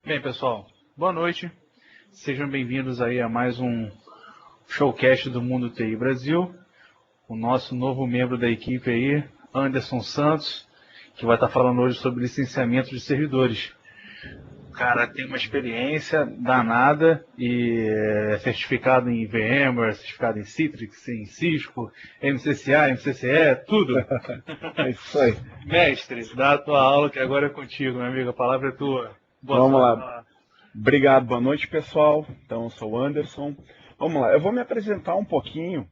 Bem, pessoal, boa noite. Sejam bem-vindos aí a mais um showcast do Mundo TI Brasil. O nosso novo membro da equipe aí, Anderson Santos, que vai estar falando hoje sobre licenciamento de servidores. O cara tem uma experiência danada e é certificado em VMware, certificado em Citrix, em Cisco, MCCA, MCCE, tudo. É isso aí. Mestre, dá a tua aula que agora é contigo, meu amigo. A palavra é tua. Boa Vamos sorte. lá. Obrigado, boa noite, pessoal. Então, eu sou o Anderson. Vamos lá, eu vou me apresentar um pouquinho,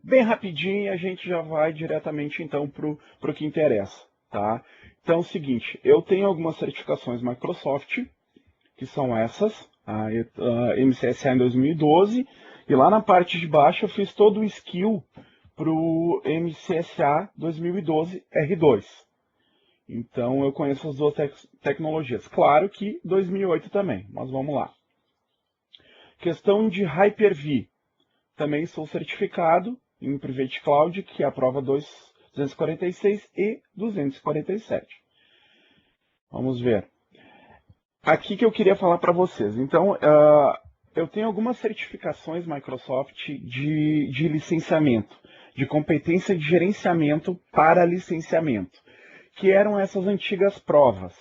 bem rapidinho, e a gente já vai diretamente, então, para o que interessa, tá? Então, é o seguinte, eu tenho algumas certificações Microsoft, que são essas, a MCSA em 2012, e lá na parte de baixo eu fiz todo o skill para o MCSA 2012 R2. Então eu conheço as duas tecnologias. Claro que 2008 também, mas vamos lá. Questão de Hyper-V. Também sou certificado em Private Cloud, que é a prova 246 e 247. Vamos ver. Aqui que eu queria falar para vocês. Então, eu tenho algumas certificações Microsoft de licenciamento, de competência de gerenciamento para licenciamento, que eram essas antigas provas.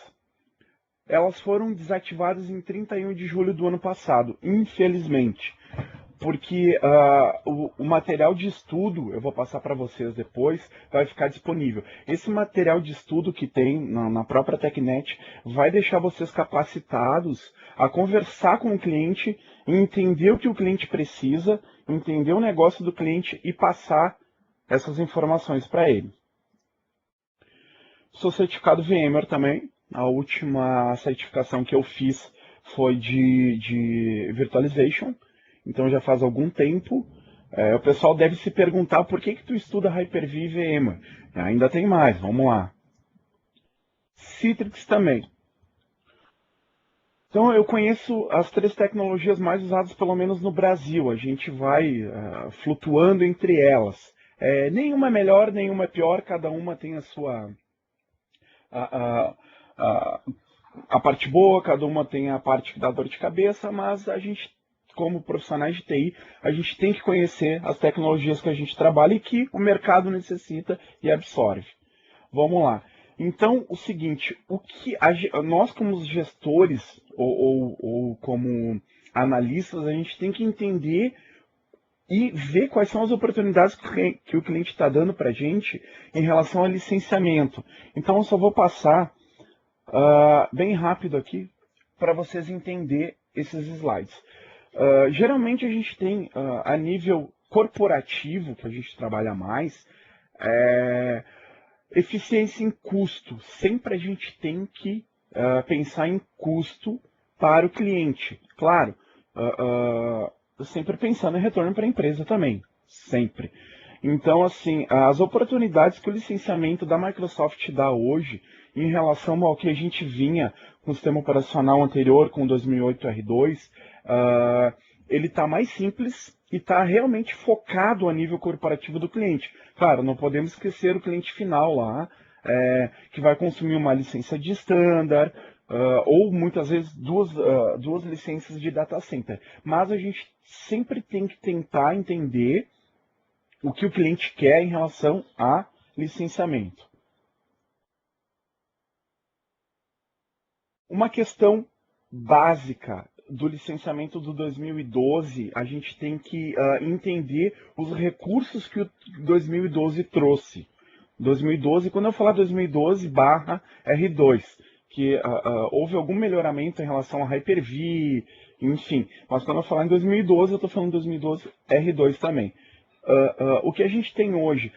Elas foram desativadas em 31 de julho do ano passado, infelizmente, porque o material de estudo, eu vou passar para vocês depois, vai ficar disponível. Esse material de estudo que tem na própria TechNet vai deixar vocês capacitados a conversar com o cliente, entender o que o cliente precisa, entender o negócio do cliente e passar essas informações para ele. Sou certificado VMware também. A última certificação que eu fiz foi de Virtualization. Então já faz algum tempo. O pessoal deve se perguntar por que tu estuda Hyper-V e VMware. Ainda tem mais, vamos lá. Citrix também. Então eu conheço as três tecnologias mais usadas, pelo menos no Brasil. A gente vai flutuando entre elas. Nenhuma é melhor, nenhuma é pior, cada uma tem a sua... a parte boa, cada uma tem a parte que dá dor de cabeça, mas a gente, como profissionais de TI, a gente tem que conhecer as tecnologias que a gente trabalha e que o mercado necessita e absorve. Vamos lá. Então, o seguinte, nós como gestores ou como analistas, a gente tem que entender e ver quais são as oportunidades que o cliente está dando para a gente em relação ao licenciamento. Então, eu só vou passar bem rápido aqui para vocês entenderem esses slides. Geralmente a gente tem, a nível corporativo, que a gente trabalha mais, eficiência em custo. Sempre a gente tem que pensar em custo para o cliente. Claro, sempre pensando em retorno para a empresa também. Sempre. Então, assim, as oportunidades que o licenciamento da Microsoft dá hoje, em relação ao que a gente vinha com o sistema operacional anterior, com o 2008 R2, ele está mais simples e está realmente focado a nível corporativo do cliente. Claro, não podemos esquecer o cliente final lá, que vai consumir uma licença de standard, ou muitas vezes duas licenças de data center. Mas a gente sempre tem que tentar entender o que o cliente quer em relação a licenciamento. Uma questão básica do licenciamento do 2012, a gente tem que entender os recursos que o 2012 trouxe. 2012, quando eu falar 2012 barra R2, que houve algum melhoramento em relação a Hyper-V, enfim. Mas quando eu falar em 2012, eu estou falando 2012 R2 também. O que a gente tem hoje,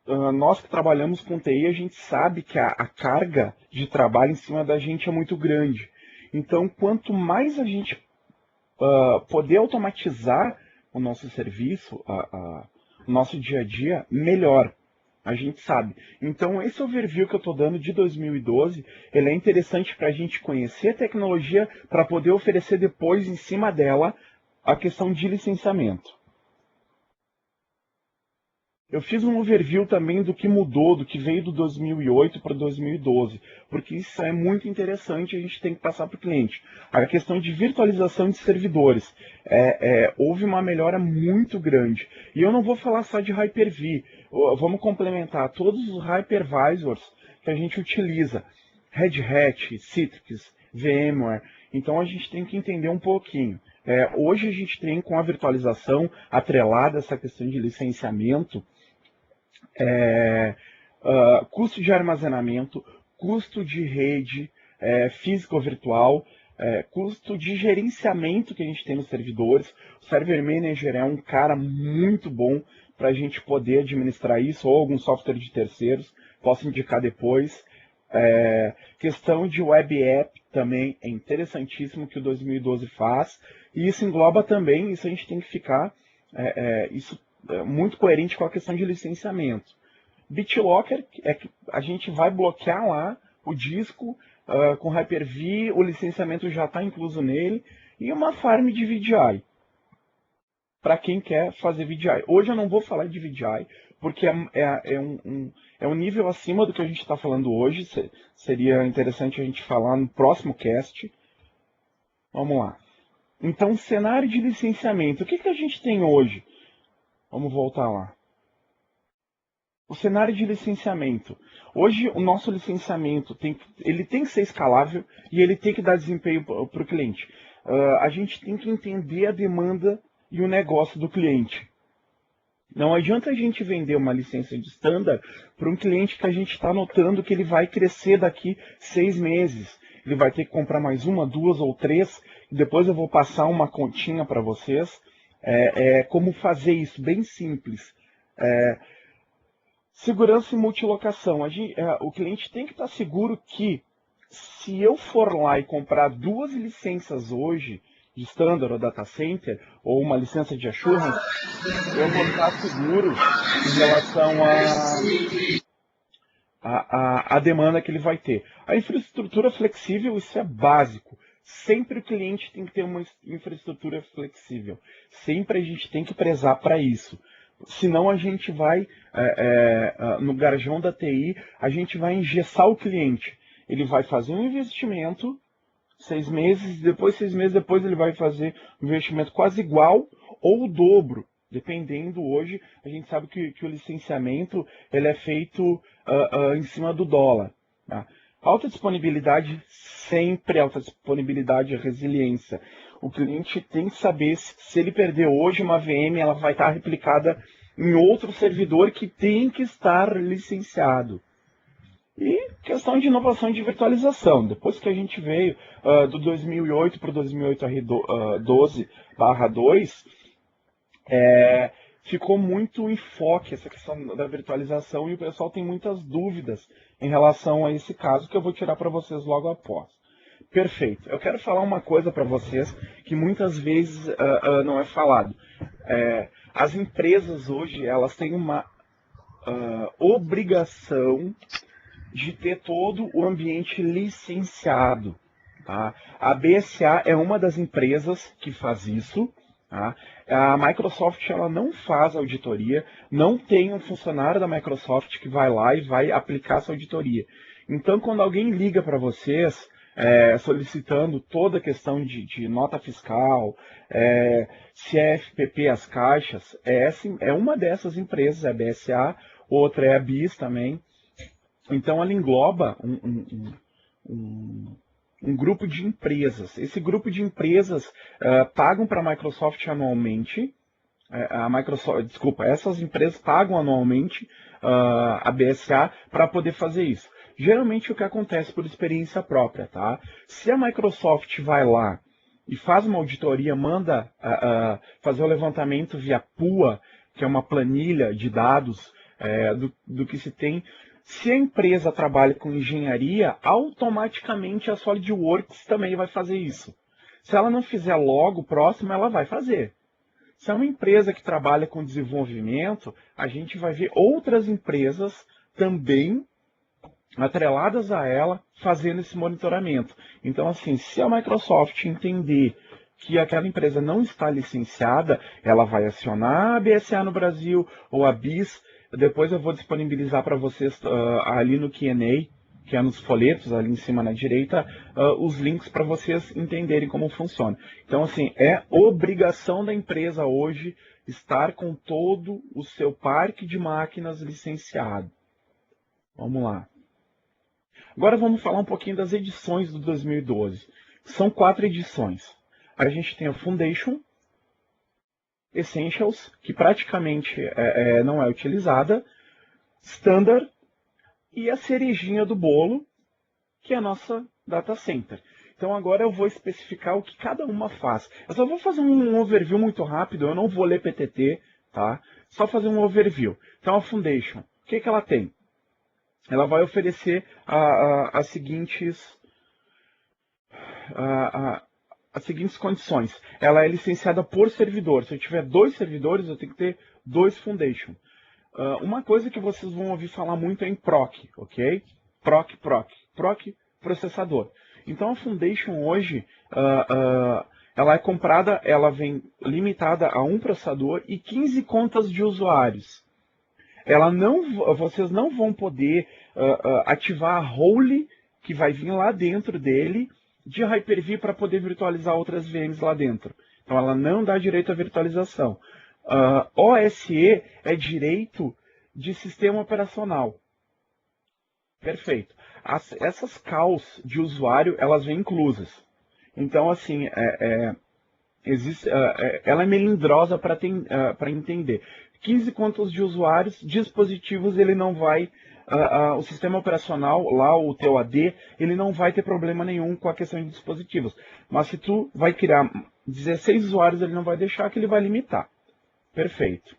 nós que trabalhamos com TI, a gente sabe que a carga de trabalho em cima da gente é muito grande. Então, quanto mais a gente poder automatizar o nosso serviço, o nosso dia a dia, melhor. A gente sabe. Então, esse overview que eu estou dando de 2012, ele é interessante para a gente conhecer a tecnologia para poder oferecer depois, em cima dela, a questão de licenciamento. Eu fiz um overview também do que mudou, do que veio do 2008 para 2012, porque isso é muito interessante, a gente tem que passar para o cliente. A questão de virtualização de servidores, houve uma melhora muito grande. E eu não vou falar só de Hyper-V, vamos complementar todos os hypervisors que a gente utiliza, Red Hat, Citrix, VMware. Então a gente tem que entender um pouquinho. Hoje a gente tem com a virtualização atrelada essa questão de licenciamento, custo de armazenamento, custo de rede física ou virtual, custo de gerenciamento que a gente tem nos servidores. O Server Manager é um cara muito bom para a gente poder administrar isso, ou algum software de terceiros, posso indicar depois. Questão de web app também é interessantíssimo que o 2012 faz, e isso engloba também, isso a gente tem que ficar muito coerente com a questão de licenciamento. BitLocker é que a gente vai bloquear lá o disco com Hyper-V, o licenciamento já está incluso nele, e uma farm de VDI, para quem quer fazer VDI. Hoje eu não vou falar de VDI, porque é um nível acima do que a gente está falando hoje, seria interessante a gente falar no próximo cast. Vamos lá. Então, cenário de licenciamento, o que a gente tem hoje? Vamos voltar lá. O cenário de licenciamento. Hoje, o nosso licenciamento ele tem que ser escalável e ele tem que dar desempenho para o cliente. A gente tem que entender a demanda e o negócio do cliente. Não adianta a gente vender uma licença de standard para um cliente que a gente está notando que ele vai crescer daqui 6 meses. Ele vai ter que comprar mais uma, 2 ou 3. E depois eu vou passar uma continha para vocês. Como fazer isso, bem simples. Segurança e multilocação. O cliente tem que estar seguro que, se eu for lá e comprar 2 licenças hoje, de standard ou data center, ou uma licença de assurance, eu vou estar seguro em relação à demanda que ele vai ter. A infraestrutura flexível, isso é básico. Sempre o cliente tem que ter uma infraestrutura flexível. Sempre a gente tem que prezar para isso. Senão a gente vai, no garjão da TI, a gente vai engessar o cliente. Ele vai fazer um investimento, 6 meses, depois 6 meses depois ele vai fazer um investimento quase igual ou o dobro. Dependendo hoje, a gente sabe que o licenciamento ele é feito em cima do dólar. Tá? Alta disponibilidade, sempre alta disponibilidade e resiliência. O cliente tem que saber se ele perder hoje uma VM, ela vai estar replicada em outro servidor que tem que estar licenciado. E questão de inovação e de virtualização. Depois que a gente veio do 2008 para o 2008-12/2, ficou muito em foco essa questão da virtualização e o pessoal tem muitas dúvidas em relação a esse caso que eu vou tirar para vocês logo após. Perfeito. Eu quero falar uma coisa para vocês que muitas vezes não é falado. As empresas hoje elas têm uma obrigação de ter todo o ambiente licenciado. Tá? A BSA é uma das empresas que faz isso. Tá? A Microsoft ela não faz auditoria, não tem um funcionário da Microsoft que vai lá e vai aplicar essa auditoria. Então, quando alguém liga para vocês solicitando toda a questão de nota fiscal, CFPP, as caixas, é uma dessas empresas, é a BSA, outra é a BIS também. Então, ela engloba um grupo de empresas. Esse grupo de empresas pagam para a Microsoft anualmente. Essas empresas pagam anualmente a BSA para poder fazer isso. Geralmente o que acontece por experiência própria, tá? Se a Microsoft vai lá e faz uma auditoria, manda fazer o levantamento via PUA, que é uma planilha de dados do que se tem. Se a empresa trabalha com engenharia, automaticamente a SolidWorks também vai fazer isso. Se ela não fizer logo próximo, ela vai fazer. Se é uma empresa que trabalha com desenvolvimento, a gente vai ver outras empresas também atreladas a ela fazendo esse monitoramento. Então, assim, se a Microsoft entender que aquela empresa não está licenciada, ela vai acionar a BSA no Brasil ou a BIS Depois eu vou disponibilizar para vocês ali no Q&A, que é nos folhetos, ali em cima na direita, os links para vocês entenderem como funciona. Então, assim, é obrigação da empresa hoje estar com todo o seu parque de máquinas licenciado. Vamos lá. Agora vamos falar um pouquinho das edições do 2012. São 4 edições. A gente tem a Foundation, Essentials, que praticamente não é utilizada, Standard e a cerejinha do bolo, que é a nossa Data Center. Então agora eu vou especificar o que cada uma faz. Eu só vou fazer um overview muito rápido, eu não vou ler PTT, tá? Só fazer um overview. Então a Foundation, o que ela tem? Ela vai oferecer as seguintes condições. Ela é licenciada por servidor. Se eu tiver 2 servidores, eu tenho que ter 2 Foundation. Uma coisa que vocês vão ouvir falar muito é em PROC, ok? PROC, processador. Então a Foundation hoje, ela é comprada, ela vem limitada a um processador e 15 contas de usuários. Vocês não vão poder ativar a role que vai vir lá dentro dele de Hyper-V para poder virtualizar outras VMs lá dentro. Então ela não dá direito à virtualização. OSE é direito de sistema operacional. Perfeito. Essas calls de usuário, elas vêm inclusas. Então, assim, ela é melindrosa para entender. 15 contas de usuários, dispositivos, ele não vai... o sistema operacional, lá o teu AD, ele não vai ter problema nenhum com a questão de dispositivos. Mas se tu vai criar 16 usuários, ele não vai deixar, que ele vai limitar. Perfeito.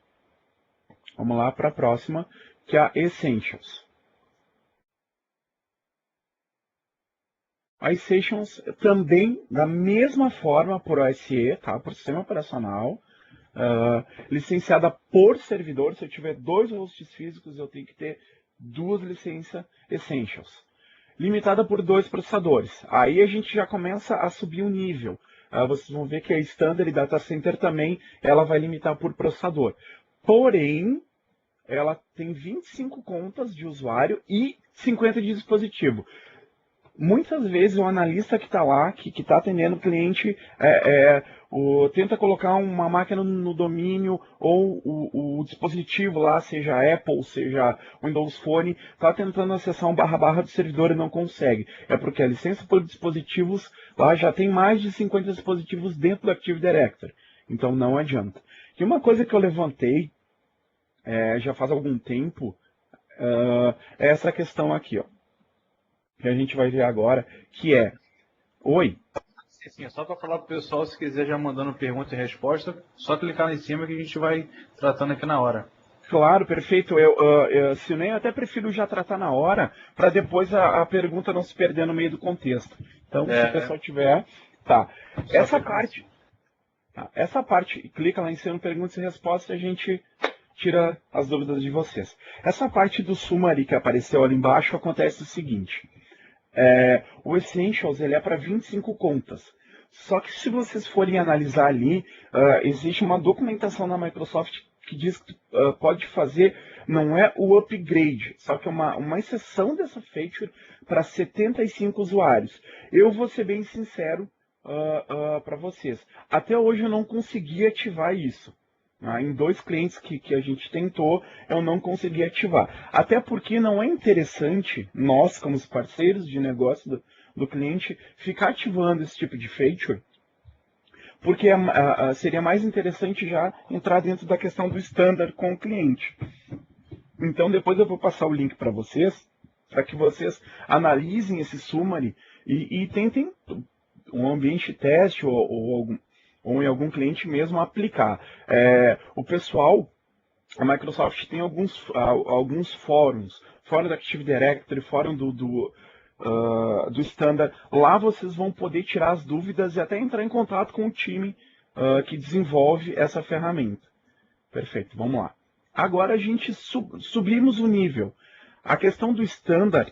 Vamos lá para a próxima, que é a Essentials. A Essentials também, da mesma forma, por OSE, tá? Por sistema operacional, licenciada por servidor. Se eu tiver 2 hosts físicos, eu tenho que ter 2 licenças Essentials. Limitada por 2 processadores. Aí a gente já começa a subir o nível. Vocês vão ver que a Standard e Data Center também, ela vai limitar por processador. Porém, ela tem 25 contas de usuário e 50 de dispositivo. Muitas vezes o analista que está lá, que está atendendo o cliente, tenta colocar uma máquina no domínio ou o dispositivo lá, seja Apple, seja Windows Phone, está tentando acessar um barra do servidor e não consegue. É porque a licença por dispositivos lá já tem mais de 50 dispositivos dentro do Active Directory. Então não adianta. E uma coisa que eu levantei já faz algum tempo é essa questão aqui, ó, que a gente vai ver agora, que é... Oi? Sim, só para falar para o pessoal, se quiser já mandando pergunta e resposta, só clicar lá em cima que a gente vai tratando aqui na hora. Claro, perfeito. Se nem eu até prefiro já tratar na hora, para depois a pergunta não se perder no meio do contexto. Então, se o pessoal tiver... Tá. Essa parte, clica lá em cima, perguntas e respostas, a gente tira as dúvidas de vocês. Essa parte do summary que apareceu ali embaixo acontece o seguinte. O Essentials ele é para 25 contas. Só que se vocês forem analisar ali, existe uma documentação na Microsoft que diz que pode fazer, não é o upgrade, só que é uma exceção dessa feature para 75 usuários. Eu vou ser bem sincero para vocês. Até hoje eu não consegui ativar isso. Em 2 clientes que a gente tentou, eu não consegui ativar. Até porque não é interessante, nós, como os parceiros de negócio do cliente, ficar ativando esse tipo de feature, porque seria mais interessante já entrar dentro da questão do standard com o cliente. Então, depois eu vou passar o link para vocês, para que vocês analisem esse summary e tentem um ambiente teste ou em algum cliente mesmo aplicar. O pessoal, a Microsoft tem alguns fóruns, fórum da Active Directory, fórum do Standard. Lá vocês vão poder tirar as dúvidas e até entrar em contato com o time que desenvolve essa ferramenta. Perfeito, vamos lá. Agora a gente subimos o nível. A questão do Standard,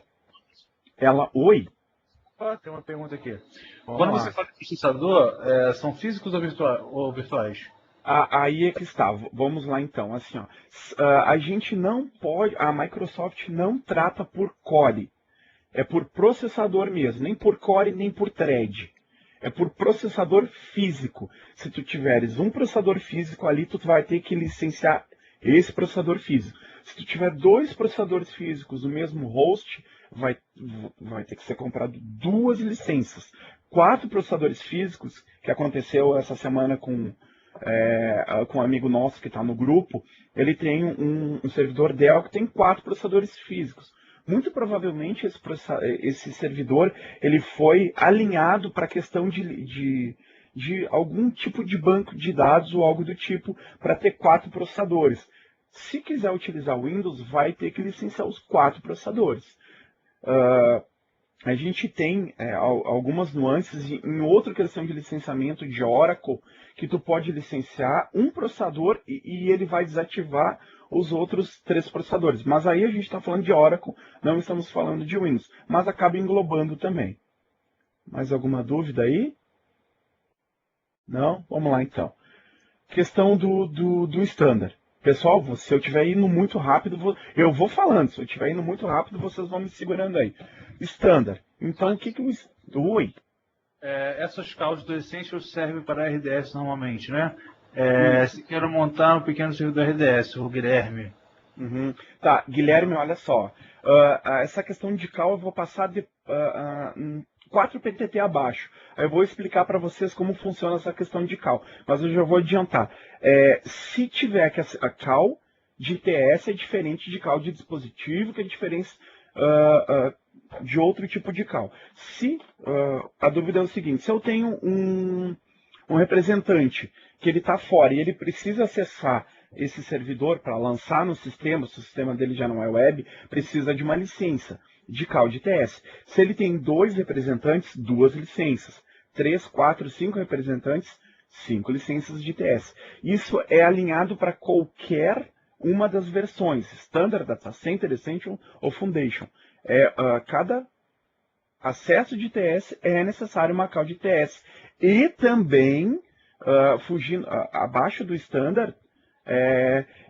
Oi? Tem uma pergunta aqui. Vamos Quando lá. você fala de processador, são físicos ou virtuais? Aí é que está. Vamos lá então. Assim, ó, a gente não pode, a Microsoft não trata por core, é por processador mesmo, nem por core nem por thread. É por processador físico. Se tu tiveres um processador físico ali, tu vai ter que licenciar esse processador físico. Se tu tiver dois processadores físicos no mesmo host, vai ter que ser comprado duas licenças. 4 processadores físicos, que aconteceu essa semana com um amigo nosso que está no grupo, ele tem um servidor Dell que tem 4 processadores físicos. Muito provavelmente esse servidor ele foi alinhado para a questão de algum tipo de banco de dados ou algo do tipo para ter 4 processadores. Se quiser utilizar o Windows, vai ter que licenciar os 4 processadores. A gente tem algumas nuances em outra questão de licenciamento de Oracle, que tu pode licenciar um processador e ele vai desativar os outros 3 processadores. Mas aí a gente está falando de Oracle, não estamos falando de Windows, mas acaba englobando também. Mais alguma dúvida aí? Não? Vamos lá então. Questão do standard. Pessoal, se eu estiver indo muito rápido, eu vou falando. Se eu estiver indo muito rápido, vocês vão me segurando aí. Standard. Então, o que o... Oi. Essas causas do Essential servem para RDS normalmente, né? Se quero montar um pequeno servidor RDS, o Guilherme. Uhum. Tá, Guilherme, olha só. Essa questão de cal eu vou passar de 4 PTT abaixo. Aí eu vou explicar para vocês como funciona essa questão de cal. Mas eu já vou adiantar. Se tiver que a cal de ITS é diferente de cal de dispositivo, que é diferente de outro tipo de cal. A dúvida é o seguinte, se eu tenho um representante que ele está fora e ele precisa acessar esse servidor para lançar no sistema, se o sistema dele já não é web, precisa de uma licença de cal de ITS. Se ele tem 2 representantes, 2 licenças. 3, 4, 5 representantes, 5 licenças de ITS. Isso é alinhado para qualquer uma das versões, Standard, Data Center, Essential ou Foundation. Cada acesso de ITS é necessário uma cal de ITS. E também, abaixo do Standard,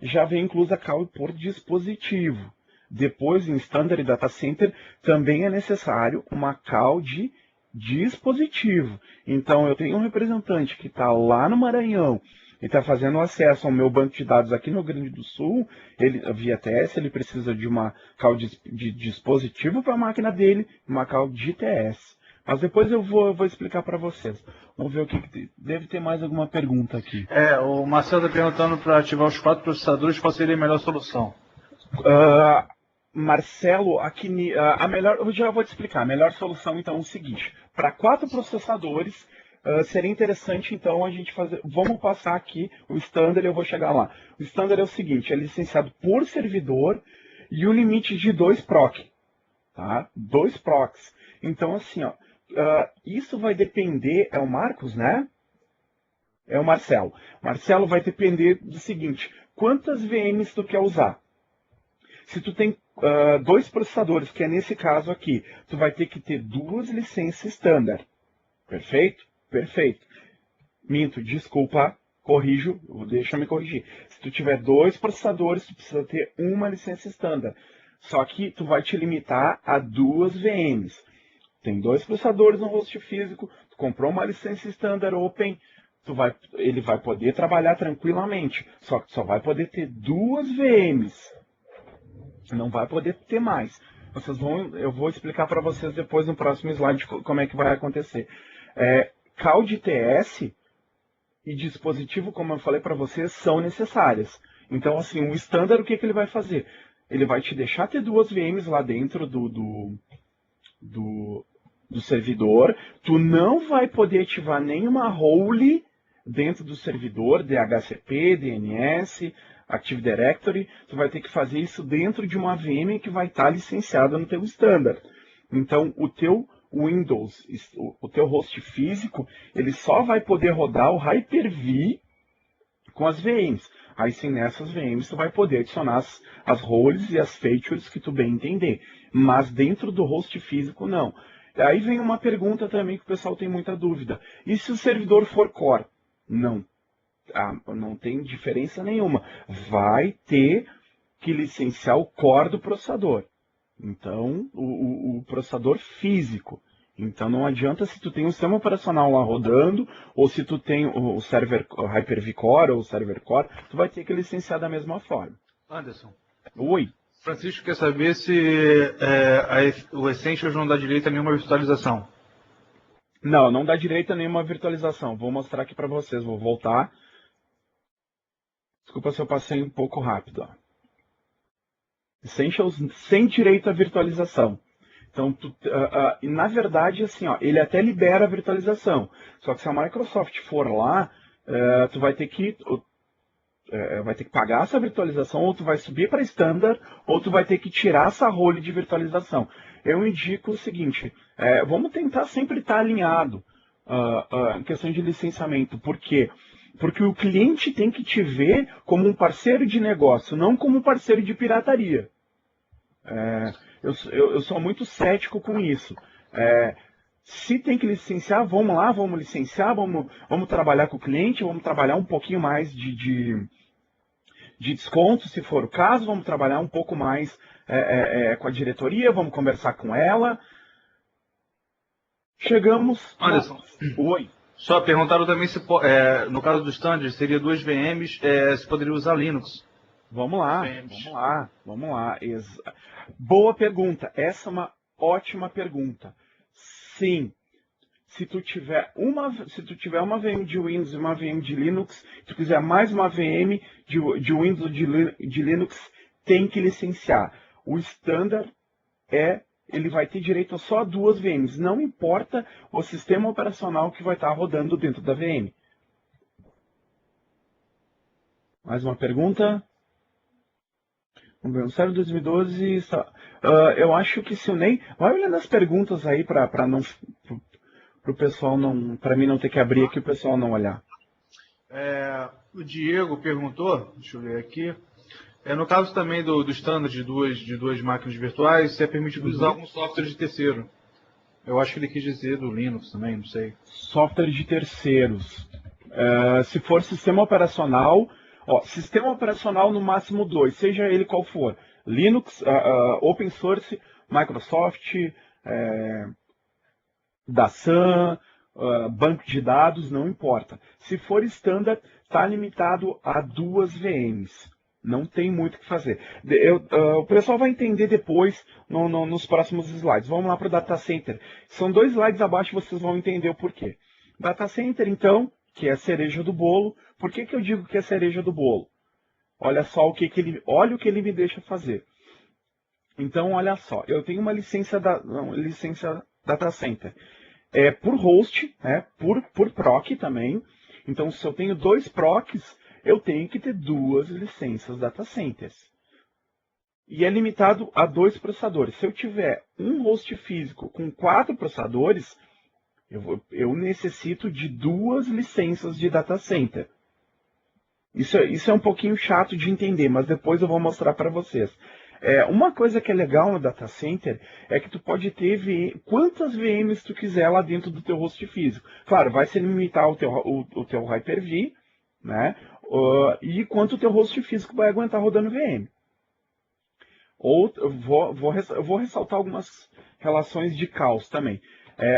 já vem inclusa a cal por dispositivo. Depois, em Standard e Data Center, também é necessário uma cal de dispositivo. Então, eu tenho um representante que está lá no Maranhão e está fazendo acesso ao meu banco de dados aqui no Rio Grande do Sul, via TS, ele precisa de uma cal de dispositivo para a máquina dele, uma cal de TS. Mas depois eu vou explicar para vocês. Vamos ver o que deve ter mais alguma pergunta aqui. O Marcelo está perguntando para ativar os 4 processadores, qual seria a melhor solução? Marcelo, a melhor, eu já vou te explicar. A melhor solução, então, é o seguinte. Para 4 processadores, seria interessante, então, a gente fazer... Vamos passar aqui o standard, eu vou chegar lá. O standard é o seguinte, é licenciado por servidor e o limite de 2 proc. Tá? 2 procs. Então, assim, ó, isso vai depender... É o Marcos, né? É o Marcelo. Marcelo, vai depender do seguinte. Quantas VMs tu quer usar? Se tu tem 2 processadores, que é nesse caso aqui, tu vai ter que ter 2 licenças standard. Perfeito? Perfeito. Minto, desculpa, corrijo, deixa eu me corrigir. Se tu tiver 2 processadores, tu precisa ter uma licença standard. Só que tu vai te limitar a 2 VMs. Tem 2 processadores no host físico, tu comprou uma licença standard open, ele vai poder trabalhar tranquilamente. Só que só vai poder ter 2 VMs. Não vai poder ter mais. Eu vou explicar para vocês depois no próximo slide como é que vai acontecer. Cal de ITS e dispositivo, como eu falei para vocês, são necessárias. Então, assim, o standard, o que ele vai fazer? Ele vai te deixar ter 2 VMs lá dentro do servidor. Tu não vai poder ativar nenhuma role dentro do servidor, DHCP, DNS, Active Directory. Tu vai ter que fazer isso dentro de uma VM que vai estar licenciada no teu standard. Então, o teu Windows, o teu host físico, ele só vai poder rodar o Hyper-V com as VMs. Aí sim, nessas VMs, tu vai poder adicionar as roles e as features que tu bem entender. Mas dentro do host físico, não. Aí vem uma pergunta também que o pessoal tem muita dúvida. E se o servidor for core? Não. não tem diferença nenhuma. Vai ter que licenciar o core do processador. Então, o processador físico. Então, não adianta se tu tem um sistema operacional lá rodando, ou se tu tem o server o Hyper-V Core ou o Server Core, tu vai ter que licenciar da mesma forma. Anderson. Oi. Francisco quer saber se o Essentials não dá direito a nenhuma virtualização. Não, não dá direito a nenhuma virtualização. Vou mostrar aqui para vocês. Vou voltar. Desculpa se eu passei um pouco rápido. Ó. Essentials sem direito à virtualização. Então, na verdade, assim, ó, ele até libera a virtualização. Só que se a Microsoft for lá, tu vai ter que pagar essa virtualização, ou tu vai subir para standard, ou tu vai ter que tirar essa role de virtualização. Eu indico o seguinte, vamos tentar sempre estar alinhado em questão de licenciamento. Por quê? Porque o cliente tem que te ver como um parceiro de negócio, não como um parceiro de pirataria. Eu sou muito cético com isso. Se tem que licenciar, vamos lá, vamos licenciar, vamos trabalhar com o cliente, vamos trabalhar um pouquinho mais de desconto, se for o caso, vamos trabalhar um pouco mais com a diretoria, vamos conversar com ela. Chegamos... Anderson, Oi. só perguntaram também se, no caso do standard, seria 2 VMs, se poderia usar Linux. Vamos lá. Boa pergunta. Essa é uma ótima pergunta. Sim. Se tu tiver uma VM de Windows e uma VM de Linux, se tu quiser mais uma VM de Windows ou de Linux, tem que licenciar. O standard ele vai ter direito a só 2 VMs. Não importa o sistema operacional que vai estar rodando dentro da VM. Mais uma pergunta? O server 2012, eu acho que se o Ney... Vai olhando as perguntas aí para o pessoal não... Para mim não ter que abrir aqui e o pessoal não olhar. O Diego perguntou, deixa eu ver aqui, no caso também do standard de duas máquinas virtuais, se é permitido usar algum software de terceiro. Eu acho que ele quis dizer do Linux também, não sei. Software de terceiros. Se for sistema operacional... sistema operacional no máximo 2, seja ele qual for. Linux, Open Source, Microsoft, da Sun, banco de dados, não importa. Se for standard, está limitado a 2 VMs. Não tem muito o que fazer. O pessoal vai entender depois nos próximos slides. Vamos lá para o Data Center. São 2 slides abaixo, vocês vão entender o porquê. Data Center, então, que é a cereja do bolo. Por que eu digo que é a cereja do bolo? Olha só olha o que ele me deixa fazer. Então, olha só, eu tenho uma licença Data Center. Por host, por proc também. Então, se eu tenho 2 procs, eu tenho que ter 2 licenças Data Centers. E é limitado a 2 processadores. Se eu tiver um host físico com 4 processadores, eu necessito de 2 licenças de Data Center. Isso é um pouquinho chato de entender, mas depois eu vou mostrar para vocês. Uma coisa que é legal no Data Center é que tu pode ter quantas VMs tu quiser lá dentro do teu host físico. Claro, vai se limitar o teu Hyper-V, né? E quanto o teu host físico vai aguentar rodando VM. Eu vou ressaltar algumas relações de caos também.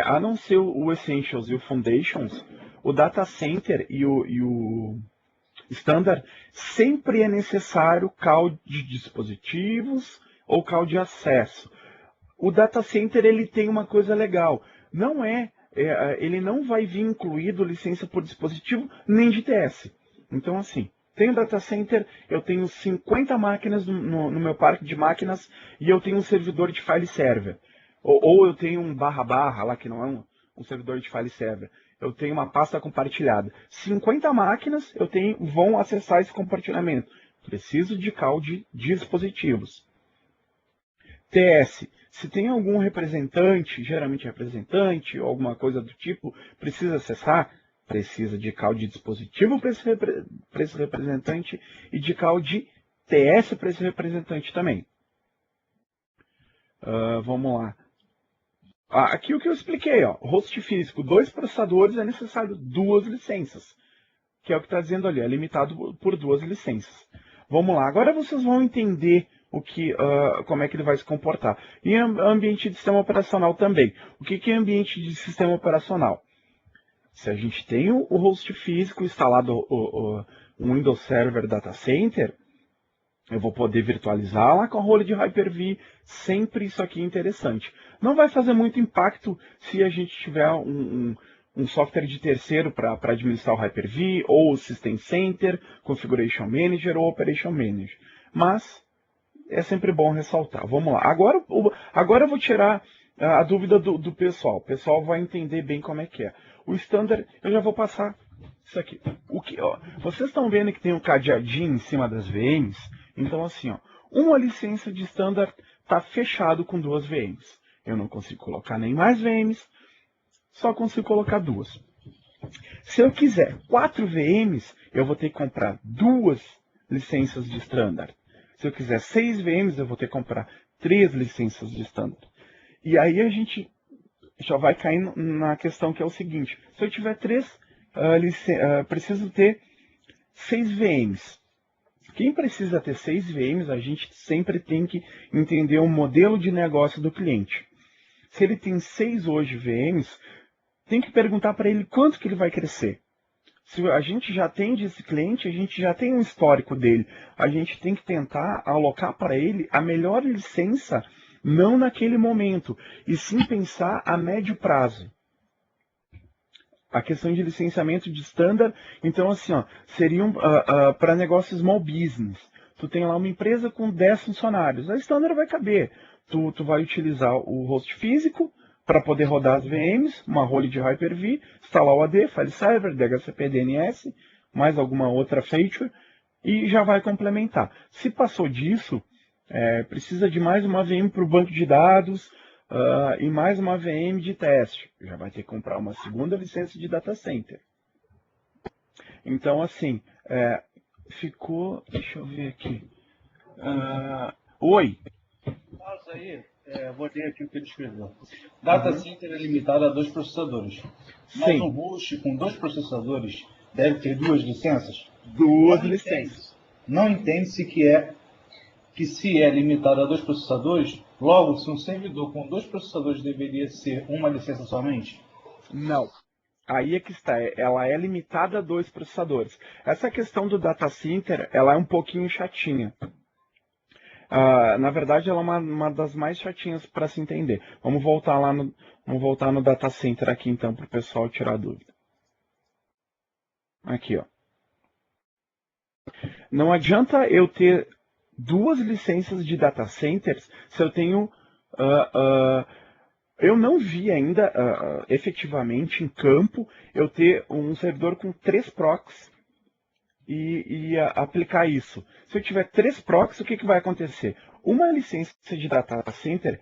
A não ser o Essentials e o Foundations, o Data Center e o Standard, sempre é necessário call de dispositivos ou call de acesso. O Data Center ele tem uma coisa legal, ele não vai vir incluído licença por dispositivo nem de TS. Então assim, tenho Data Center, eu tenho 50 máquinas no meu parque de máquinas e eu tenho um servidor de file server. Ou eu tenho um barra lá que não é um servidor de file server. Eu tenho uma pasta compartilhada. 50 máquinas vão acessar esse compartilhamento. Preciso de call de dispositivos. TS. Se tem algum representante, geralmente representante, ou alguma coisa do tipo, precisa acessar, precisa de call de dispositivo para esse representante e de call de TS para esse representante também. Vamos lá. Aqui o que eu expliquei, host físico, 2 processadores, é necessário 2 licenças. que é o que está dizendo ali, é limitado por 2 licenças. Vamos lá, agora vocês vão entender como é que ele vai se comportar. E ambiente de sistema operacional também. O que é ambiente de sistema operacional? Se a gente tem o host físico instalado, um Windows Server Data Center, eu vou poder virtualizar lá com a role de Hyper-V. Sempre isso aqui é interessante. Não vai fazer muito impacto se a gente tiver um software de terceiro para administrar o Hyper-V, ou o System Center, Configuration Manager ou Operation Manager. Mas é sempre bom ressaltar. Vamos lá. Agora eu vou tirar a dúvida do pessoal. O pessoal vai entender bem como é que é. O standard, eu já vou passar isso aqui. Vocês estão vendo que tem um cadeadinho em cima das VMs? Então, assim, uma licença de standard está fechado com 2 VMs. Eu não consigo colocar nem mais VMs, só consigo colocar 2. Se eu quiser 4 VMs, eu vou ter que comprar 2 licenças de standard. Se eu quiser 6 VMs, eu vou ter que comprar 3 licenças de standard. E aí a gente já vai cair na questão que é o seguinte. Se eu tiver 3, preciso ter 6 VMs. Quem precisa ter 6 VMs, a gente sempre tem que entender o modelo de negócio do cliente. Se ele tem 6 hoje VMs, tem que perguntar para ele quanto que ele vai crescer. Se a gente já atende esse cliente, a gente já tem um histórico dele. A gente tem que tentar alocar para ele a melhor licença, não naquele momento, e sim pensar a médio prazo. A questão de licenciamento de standard, então assim, seriam para negócios small business. Tu tem lá uma empresa com 10 funcionários, a standard vai caber. Tu vai utilizar o host físico para poder rodar as VMs, uma role de Hyper-V, instalar o AD, file server, DHCP, DNS, mais alguma outra feature, e já vai complementar. Se passou disso, precisa de mais uma VM para o banco de dados e mais uma VM de teste. Já vai ter que comprar uma segunda licença de data center. Então, assim, ficou... Deixa eu ver aqui. Oi. Pausa aí. Vou ler aqui o que ele escreveu. Data Center é limitado a 2 processadores. Mas um host com 2 processadores deve ter 2 licenças? 2 licenças. Não entende-se que se é limitado a 2 processadores, logo, se um servidor com 2 processadores deveria ser uma licença somente? Não. Aí é que está. Ela é limitada a 2 processadores. Essa questão do data center, ela é um pouquinho chatinha. Na verdade, ela é uma das mais chatinhas para se entender. Vamos voltar no data center aqui, então, para o pessoal tirar a dúvida. Aqui, Não adianta eu ter 2 licenças de data centers se eu tenho... eu não vi ainda, efetivamente, em campo, eu ter um servidor com 3 proxies e aplicar isso. Se eu tiver 3 proxies, o que vai acontecer? Uma licença de data center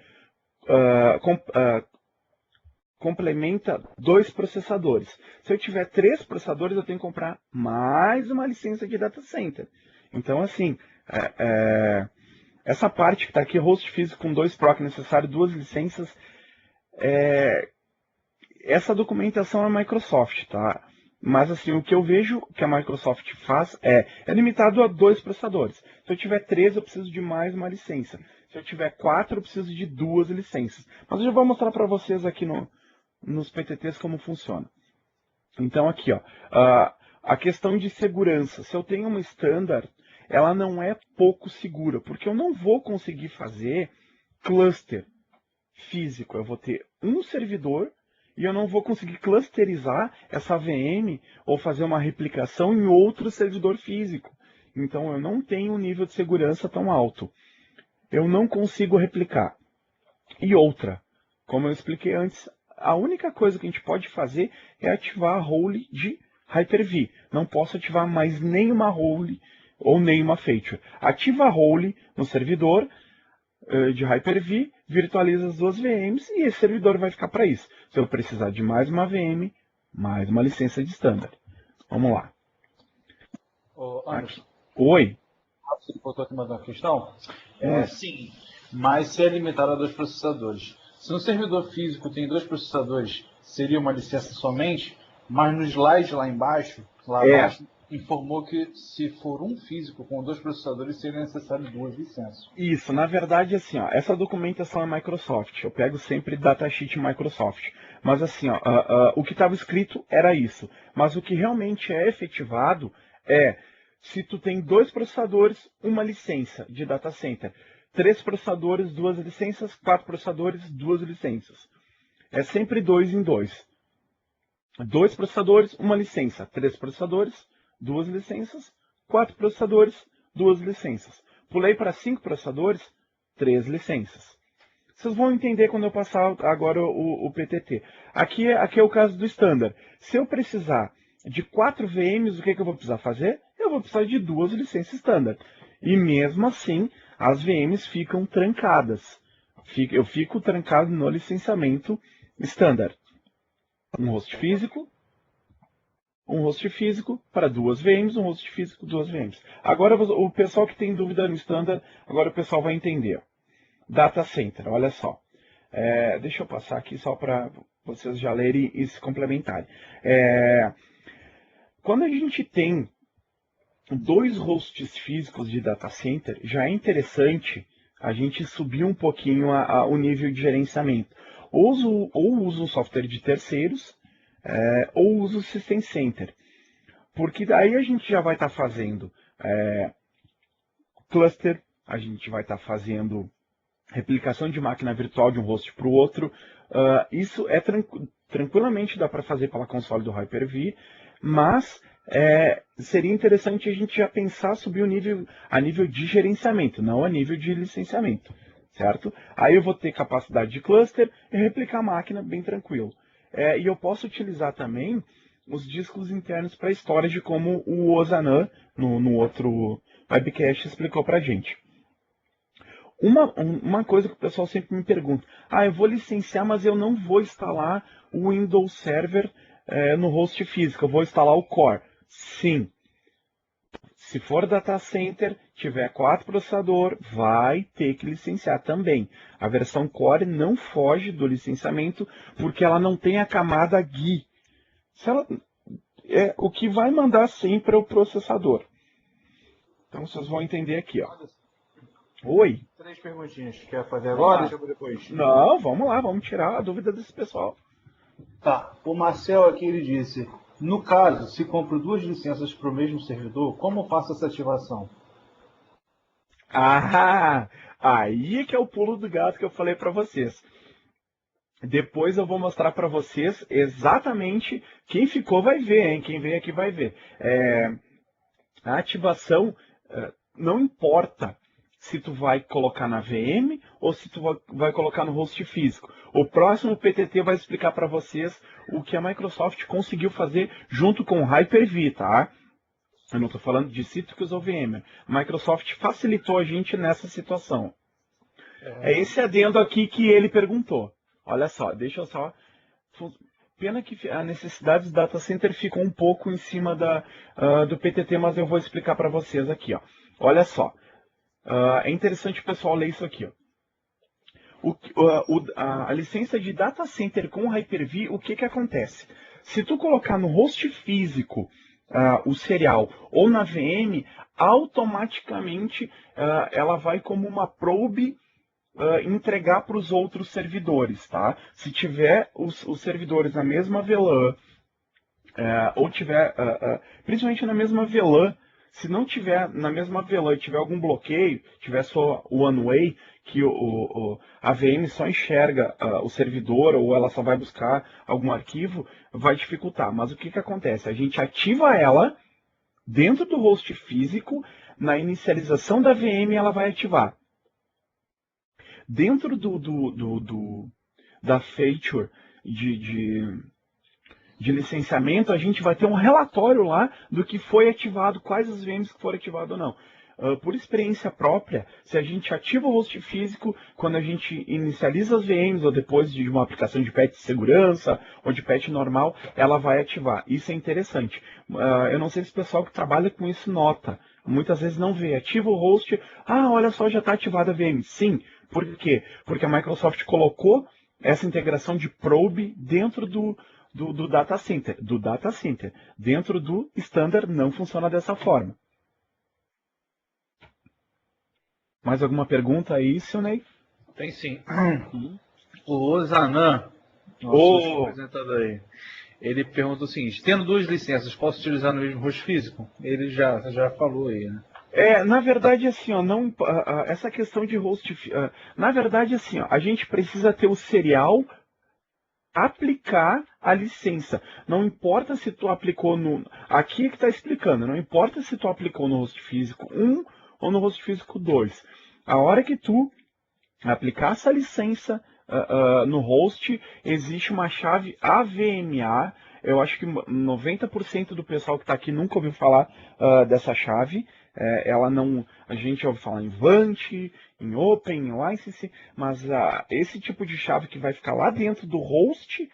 complementa 2 processadores. Se eu tiver 3 processadores, eu tenho que comprar mais uma licença de data center. Então, assim, essa parte que está aqui, host físico com 2 proxies, necessário 2 licenças, essa documentação é Microsoft, tá? Mas assim, o que eu vejo que a Microsoft faz é limitado a 2 processadores. Se eu tiver 3, eu preciso de mais uma licença. Se eu tiver 4, eu preciso de 2 licenças. Mas eu já vou mostrar para vocês aqui nos PTTs como funciona. Então aqui, a questão de segurança. Se eu tenho uma standard, ela não é pouco segura, porque eu não vou conseguir fazer cluster físico. Eu vou ter um servidor e eu não vou conseguir clusterizar essa VM ou fazer uma replicação em outro servidor físico. Então eu não tenho um nível de segurança tão alto. Eu não consigo replicar. E outra, como eu expliquei antes, a única coisa que a gente pode fazer é ativar a role de Hyper-V. Não posso ativar mais nenhuma role ou nenhuma feature. Ativa a role no servidor de Hyper-V, virtualiza as 2 VMs e esse servidor vai ficar para isso. Se eu precisar de mais uma VM, mais uma licença de standard. Vamos lá. Anderson, oi. Você botou aqui mais uma questão? Sim, mas se é limitado a 2 processadores. Se um servidor físico tem 2 processadores, seria uma licença somente, mas no slide lá embaixo, Lá abaixo informou que se for um físico com 2 processadores, seria necessário 2 licenças. Isso, na verdade, assim, ó, essa documentação é Microsoft. Eu pego sempre datasheet Microsoft. Mas assim, ó, o que estava escrito era isso. Mas o que realmente é efetivado é se tu tem 2 processadores, uma licença de data center. 3 processadores, 2 licenças. 4 processadores, 2 licenças. É sempre 2 em 2. 2 processadores, uma licença. 3 processadores, 2 licenças. 4 processadores, 2 licenças. Pulei para 5 processadores, 3 licenças. Vocês vão entender quando eu passar agora o PTT. Aqui é o caso do standard. Se eu precisar de 4 VMs, o que eu vou precisar fazer? Eu vou precisar de 2 licenças standard. E mesmo assim, as VMs ficam trancadas. Eu fico trancado no licenciamento standard. Um host físico para 2 VMs, um host físico, 2 VMs. Agora, o pessoal que tem dúvida no standard, agora o pessoal vai entender. Data Center, olha só. Deixa eu passar aqui só para vocês já lerem e se complementarem. Quando a gente tem 2 hosts físicos de data center, já é interessante a gente subir um pouquinho o nível de gerenciamento. Ou usa um software de terceiros, ou usa o System Center. Porque daí a gente já vai estar fazendo cluster, a gente vai estar fazendo replicação de máquina virtual de um host para o outro. Isso tranquilamente dá para fazer pela console do Hyper-V, mas seria interessante a gente já pensar subir a nível de gerenciamento, não a nível de licenciamento, certo? Aí eu vou ter capacidade de cluster e replicar a máquina bem tranquilo. E eu posso utilizar também os discos internos para storage, como o Ozanam, no outro webcast, explicou para a gente. Uma coisa que o pessoal sempre me pergunta, eu vou licenciar, mas eu não vou instalar o Windows Server no host físico, eu vou instalar o Core. Sim. Se for data center, tiver 4 processadores, vai ter que licenciar também. A versão Core não foge do licenciamento, porque ela não tem a camada GUI. O que vai mandar sempre é o processador. Então vocês vão entender aqui, ó. Oi. 3 perguntinhas. Quer fazer agora ou depois? Não, vamos lá, vamos tirar a dúvida desse pessoal. Tá. O Marcel aqui, ele disse, no caso, se compro 2 licenças para o mesmo servidor, como faço essa ativação? Aí é que é o pulo do gato que eu falei para vocês. Depois eu vou mostrar para vocês exatamente, quem ficou vai ver, hein? Quem veio aqui vai ver. A ativação não importa se tu vai colocar na VM ou se tu vai colocar no host físico. O próximo PTT vai explicar para vocês o que a Microsoft conseguiu fazer junto com o Hyper-V, tá? Eu não estou falando de Citrix ou VMware. A Microsoft facilitou a gente nessa situação. É esse adendo aqui que ele perguntou. Olha só, deixa eu só... Pena que a necessidade do data center ficou um pouco em cima do PTT, mas eu vou explicar para vocês aqui, ó. Olha só. É interessante o pessoal ler isso aqui, ó. A licença de data center com Hyper-V, o que acontece? Se tu colocar no host físico o serial ou na VM, automaticamente ela vai como uma probe entregar para os outros servidores, tá? Se tiver os servidores na mesma VLAN, ou tiver, principalmente na mesma VLAN, se não tiver na mesma VLAN e tiver algum bloqueio, tiver só one-way, que a VM só enxerga o servidor ou ela só vai buscar algum arquivo, vai dificultar. Mas o que acontece? A gente ativa ela dentro do host físico, na inicialização da VM ela vai ativar. Dentro da feature de licenciamento, a gente vai ter um relatório lá do que foi ativado, quais as VMs que foram ativadas ou não. Por experiência própria, se a gente ativa o host físico, quando a gente inicializa as VMs, ou depois de uma aplicação de patch de segurança, ou de patch normal, ela vai ativar. Isso é interessante. Eu não sei se o pessoal que trabalha com isso nota. Muitas vezes não vê. Ativa o host, olha só, já está ativada a VM. Sim. Por quê? Porque a Microsoft colocou essa integração de probe dentro do do data center. Dentro do standard não funciona dessa forma. Mais alguma pergunta aí, Silney? Tem sim. O Ozanan, nosso apresentador aí, ele pergunta o seguinte: tendo duas licenças, posso utilizar no mesmo host físico? Ele já falou aí, né? Na verdade, assim, ó, não, essa questão de host, na verdade, assim, ó, a gente precisa ter o serial aplicar a licença. Não importa se tu aplicou no... Aqui é que está explicando. Não importa se tu aplicou no host físico 1 ou no host físico 2. A hora que tu aplicar essa licença no host, existe uma chave AVMA. Eu acho que 90% do pessoal que está aqui nunca ouviu falar dessa chave. Ela não, a gente ouve falar em Vant, em Open, em License, mas esse tipo de chave que vai ficar lá dentro do host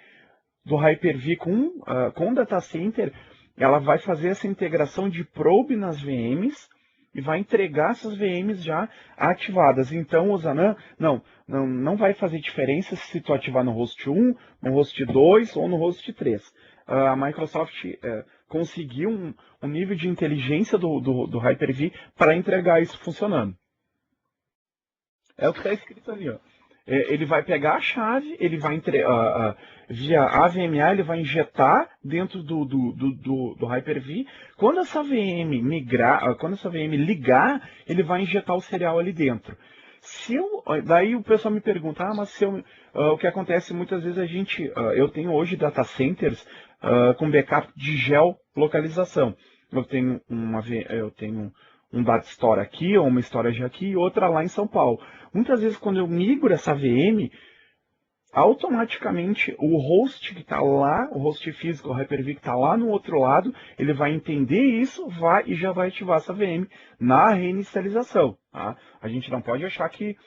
do Hyper-V com o Data Center, ela vai fazer essa integração de probe nas VMs e vai entregar essas VMs já ativadas. Então, o Zanan não vai fazer diferença se tu ativar no host 1, no host 2 ou no host 3. A Microsoft conseguiu um nível de inteligência do Hyper-V para entregar isso funcionando. É o que está escrito ali, ó. Ele vai pegar a chave, ele vai via AVMA, ele vai injetar dentro do Hyper-V. Quando essa VM ligar, ele vai injetar o serial ali dentro. Daí o pessoal me pergunta, mas o que acontece muitas vezes eu tenho hoje data centers com backup de geolocalização. Eu tenho um data store aqui, ou uma storage aqui, e outra lá em São Paulo. Muitas vezes, quando eu migro essa VM, automaticamente o host que está lá, o host físico, o Hyper-V que está lá no outro lado, ele vai entender isso e já vai ativar essa VM na reinicialização. Tá? A gente não pode achar que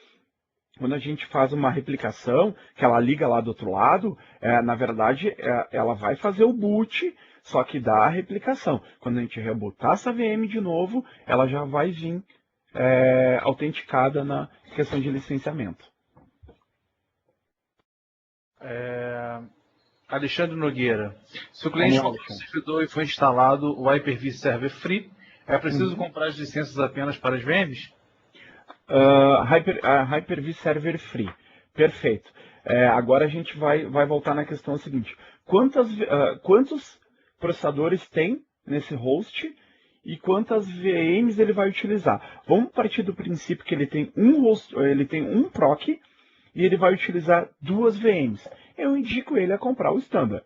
quando a gente faz uma replicação, que ela liga lá do outro lado, na verdade, ela vai fazer o boot, só que dá a replicação. Quando a gente rebootar essa VM de novo, ela já vai vir autenticada na questão de licenciamento. Alexandre Nogueira. Se o cliente for um servidor e for instalado o Hyper-V Server Free, é preciso comprar as licenças apenas para as VMs? Hyper-V Server Free. Perfeito. Agora a gente vai voltar na questão seguinte. Quantos processadores tem nesse host e quantas VMs ele vai utilizar? Vamos partir do princípio que ele tem um proc e ele vai utilizar duas VMs. Eu indico ele a comprar o standard.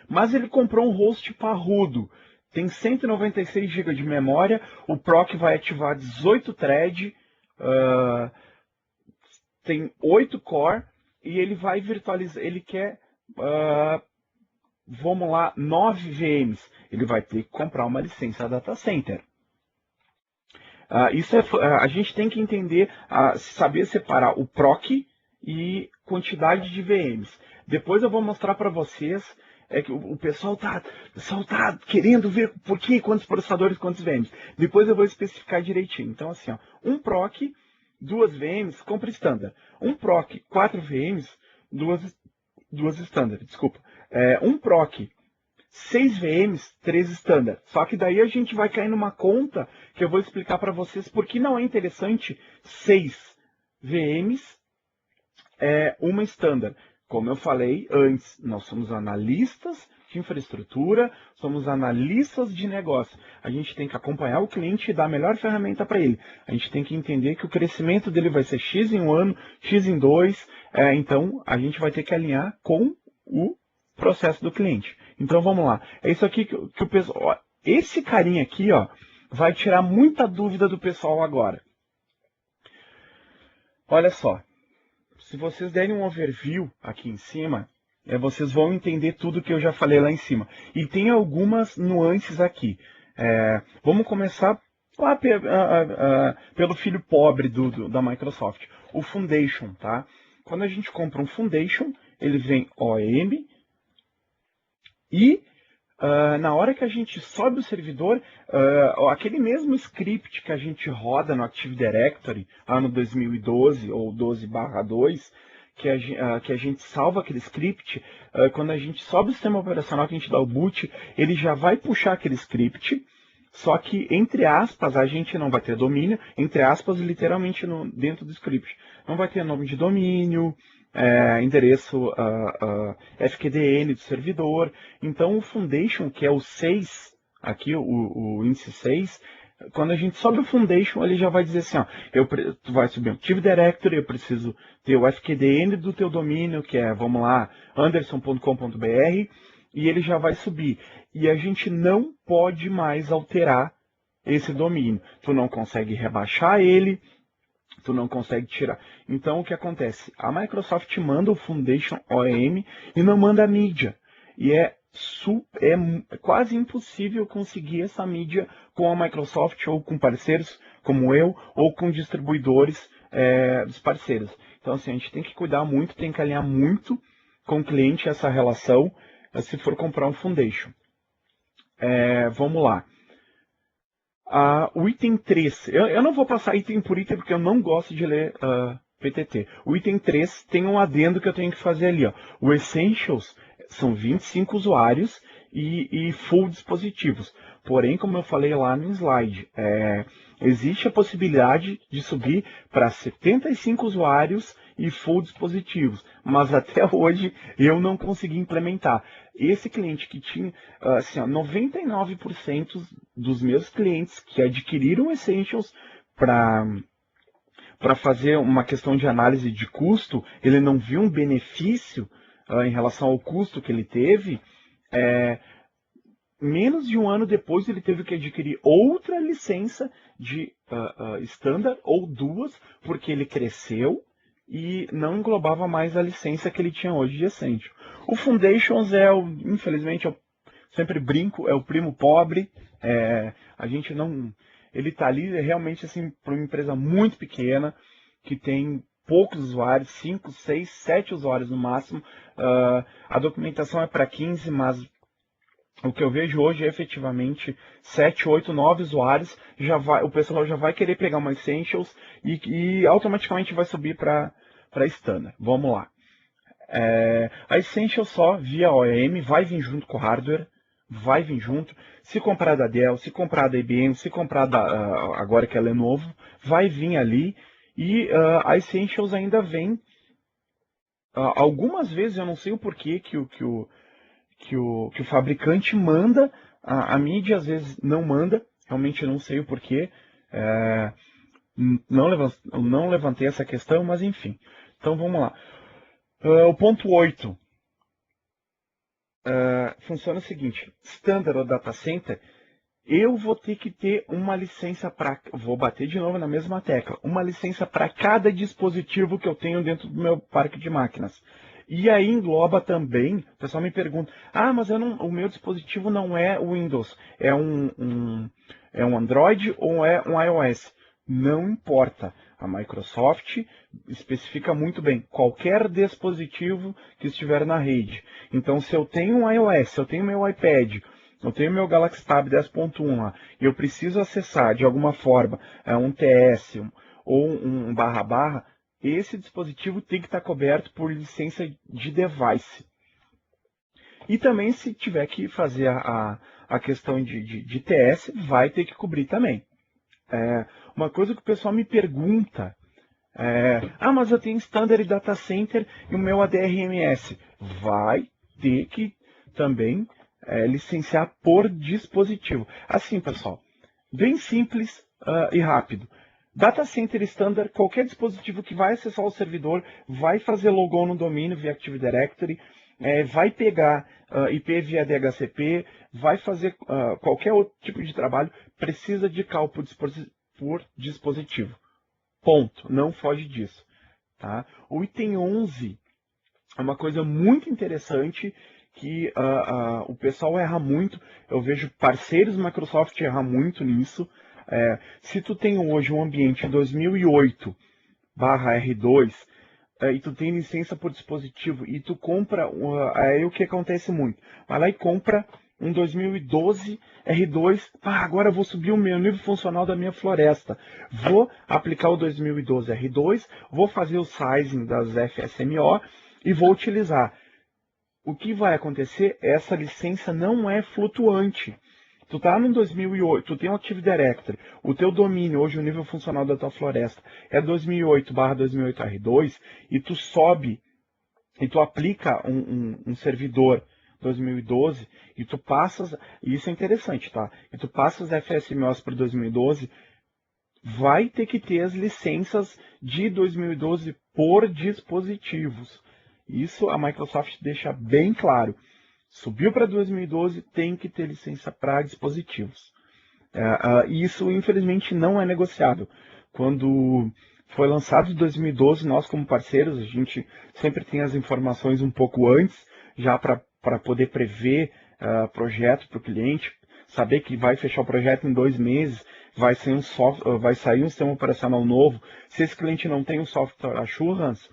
Mas ele comprou um host parrudo. Tem 196 GB de memória, o proc vai ativar 18 thread, tem 8 core e ele vai virtualizar, ele quer, vamos lá, 9 VMs. Ele vai ter que comprar uma licença data center. A gente tem que entender, saber separar o proc e quantidade de VMs. Depois eu vou mostrar para vocês que o pessoal tá querendo ver por que, quantos processadores, quantos VMs. Depois eu vou especificar direitinho. Então, assim, ó, um proc, duas VMs, compra standard. Um proc, 4 VMs, duas standard, desculpa. Um proc, 6 VMs, 3 standard. Só que daí a gente vai cair numa conta que eu vou explicar para vocês por que não é interessante 6 VMs, uma standard. Como eu falei antes, nós somos analistas de infraestrutura, somos analistas de negócio. A gente tem que acompanhar o cliente e dar a melhor ferramenta para ele. A gente tem que entender que o crescimento dele vai ser X em um ano, X em dois. Então, a gente vai ter que alinhar com o processo do cliente. Então, vamos lá. É isso aqui que o pessoal... Esse carinha aqui, ó, vai tirar muita dúvida do pessoal agora. Olha só. Se vocês derem um overview aqui em cima, vocês vão entender tudo que eu já falei lá em cima. E tem algumas nuances aqui. Vamos começar lá pelo filho pobre da Microsoft, o Foundation. Tá? Quando a gente compra um Foundation, ele vem OEM e na hora que a gente sobe o servidor, aquele mesmo script que a gente roda no Active Directory, no 2012 ou 12/2, que a gente salva aquele script, quando a gente sobe o sistema operacional, que a gente dá o boot, ele já vai puxar aquele script, só que, entre aspas, a gente não vai ter domínio, entre aspas, literalmente dentro do script. Não vai ter nome de domínio, endereço FQDN do servidor. Então, o Foundation, que é o 6, aqui o índice 6, quando a gente sobe o Foundation, ele já vai dizer assim, ó, tu vai subir um Active Directory, eu preciso ter o FQDN do teu domínio, que é, vamos lá, anderson.com.br, e ele já vai subir. E a gente não pode mais alterar esse domínio. Tu não consegue rebaixar ele, tu não consegue tirar. Então, o que acontece? A Microsoft manda o Foundation OEM e não manda a mídia. E é quase impossível conseguir essa mídia com a Microsoft ou com parceiros como eu, ou com distribuidores dos parceiros. Então, assim, a gente tem que cuidar muito, tem que alinhar muito com o cliente essa relação, se for comprar um Foundation. Vamos lá. O item 3, eu não vou passar item por item porque eu não gosto de ler PTT. O item 3 tem um adendo que eu tenho que fazer ali. Ó. O Essentials são 25 usuários e full dispositivos. Porém, como eu falei lá no slide, existe a possibilidade de subir para 75 usuários e full dispositivos. Mas até hoje eu não consegui implementar. Esse cliente que tinha, assim, 99% dos meus clientes que adquiriram Essentials para fazer uma questão de análise de custo, ele não viu um benefício em relação ao custo que ele teve, menos de um ano depois ele teve que adquirir outra licença de standard ou duas, porque ele cresceu e não englobava mais a licença que ele tinha hoje de Essential. O Foundations infelizmente, eu sempre brinco, é o primo pobre, a gente não... Ele está ali realmente assim, para uma empresa muito pequena, que tem poucos usuários, 5, 6, 7 usuários no máximo. A documentação é para 15, mas o que eu vejo hoje é efetivamente 7, 8, 9 usuários. O pessoal já vai querer pegar uma Essentials e automaticamente vai subir para Standard. Vamos lá. A Essentials só via OEM, vai vir junto com o hardware. Vai vir junto. Se comprar da Dell, se comprar da IBM, se comprar agora que é Lenovo, vai vir ali. E a Essentials ainda vem. Algumas vezes, eu não sei o porquê que o fabricante manda, a mídia às vezes não manda. Realmente eu não sei o porquê. Não levantei essa questão, mas enfim. Então vamos lá. O ponto 8. Funciona o seguinte, Standard ou Data Center, eu vou ter que ter uma licença para, vou bater de novo na mesma tecla, uma licença para cada dispositivo que eu tenho dentro do meu parque de máquinas. E aí engloba também, o pessoal me pergunta, mas o meu dispositivo não é o Windows, é um Android ou é um iOS? Não importa. A Microsoft especifica muito bem qualquer dispositivo que estiver na rede. Então, se eu tenho um iOS, se eu tenho meu iPad, eu tenho meu Galaxy Tab 10.1 lá, e eu preciso acessar de alguma forma um TS ou um //, esse dispositivo tem que estar coberto por licença de device. E também, se tiver que fazer a questão de TS, vai ter que cobrir também. Uma coisa que o pessoal me pergunta mas eu tenho Standard Data Center e o meu ADRMS. Vai ter que também licenciar por dispositivo. Assim, pessoal, bem simples e rápido. Data Center Standard, qualquer dispositivo que vai acessar o servidor, vai fazer logon no domínio via Active Directory, vai pegar IP via DHCP, vai fazer qualquer outro tipo de trabalho, precisa de cal por dispositivo. Ponto. Não foge disso. Tá? O item 11 é uma coisa muito interessante que o pessoal erra muito. Eu vejo parceiros Microsoft errar muito nisso. Se tu tem hoje um ambiente 2008/R2 e tu tem licença por dispositivo e tu compra, aí o que acontece muito? Vai lá e compra um 2012 R2, agora eu vou subir o meu nível funcional da minha floresta. Vou aplicar o 2012 R2, vou fazer o sizing das FSMO e vou utilizar. O que vai acontecer? Essa licença não é flutuante. Tu tá no 2008, tu tem um Active Directory, o teu domínio, hoje o nível funcional da tua floresta é 2008/2008 R2, e tu sobe, e tu aplica um servidor 2012, e tu passas, e isso é interessante, tá? E tu passa os FSMOs para 2012, vai ter que ter as licenças de 2012 por dispositivos. Isso a Microsoft deixa bem claro. Subiu para 2012, tem que ter licença para dispositivos. Isso, infelizmente, não é negociável. Quando foi lançado em 2012, nós, como parceiros, a gente sempre tem as informações um pouco antes, já para poder prever projeto para o cliente, saber que vai fechar o projeto em 2 meses, vai sair um sistema operacional novo. Se esse cliente não tem um software assurance,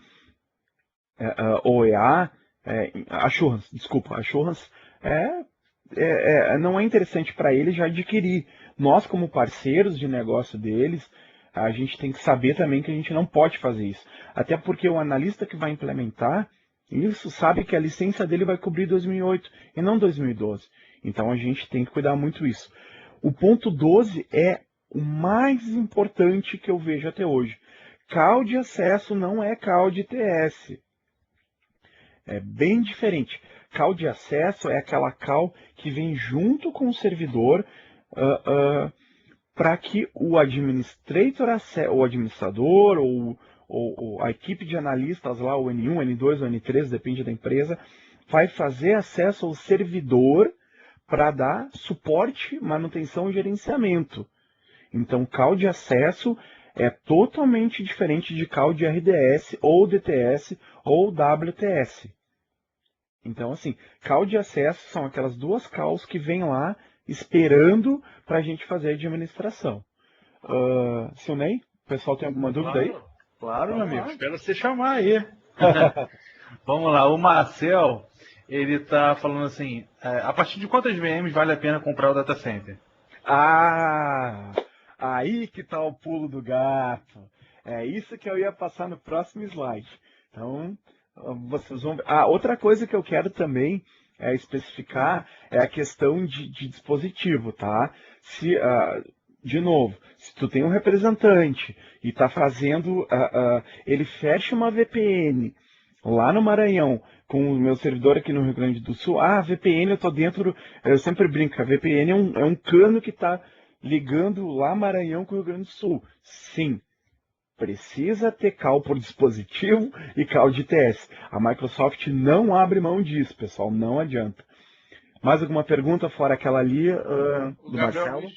OEA, assurance não é interessante para ele já adquirir. Nós, como parceiros de negócio deles, a gente tem que saber também que a gente não pode fazer isso. Até porque o analista que vai implementar isso sabe que a licença dele vai cobrir 2008 e não 2012. Então a gente tem que cuidar muito isso. O ponto 12 é o mais importante que eu vejo até hoje. Call de acesso não é call de TS. É bem diferente. Call de acesso é aquela call que vem junto com o servidor para que o administrador ou a equipe de analistas lá, o N1, N2 ou N3, depende da empresa, vai fazer acesso ao servidor para dar suporte, manutenção e gerenciamento. Então, call de acesso é totalmente diferente de call de RDS ou DTS ou WTS. Então, assim, call de acesso são aquelas 2 calls que vêm lá esperando para a gente fazer a administração. Silney, o pessoal tem alguma dúvida aí? Claro, meu amigo. Espero você chamar aí. Vamos lá. O Marcel, ele está falando assim, a partir de quantas VMs vale a pena comprar o data center? Aí que está o pulo do gato. É isso que eu ia passar no próximo slide. Então, vocês vão ver. Outra coisa que eu quero também especificar é a questão de dispositivo, tá? De novo, se tu tem um representante e está fazendo, ele fecha uma VPN lá no Maranhão, com o meu servidor aqui no Rio Grande do Sul, VPN eu estou dentro, eu sempre brinco, a VPN é um cano que está ligando lá Maranhão com o Rio Grande do Sul. Sim, precisa ter call por dispositivo e call de TS. A Microsoft não abre mão disso, pessoal, não adianta. Mais alguma pergunta fora aquela ali do Marcelo?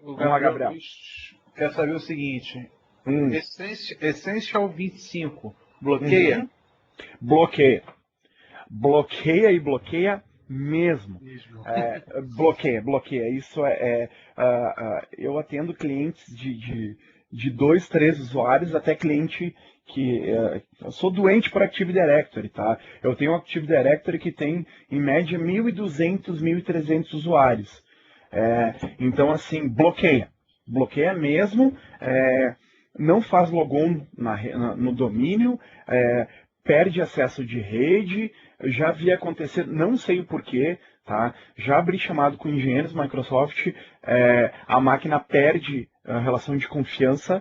O Gabriel quer saber o seguinte, Essential 25 bloqueia? Bloqueia. Bloqueia e bloqueia mesmo. Bloqueia. Isso eu atendo clientes de 2, 3 usuários, até cliente que... eu sou doente por Active Directory, tá? Eu tenho um Active Directory que tem, em média, 1.200, 1.300 usuários. Então, assim, bloqueia. Bloqueia mesmo, não faz logon no domínio, perde acesso de rede, já vi acontecer, não sei o porquê, tá? Já abri chamado com engenheiros Microsoft, a máquina perde a relação de confiança.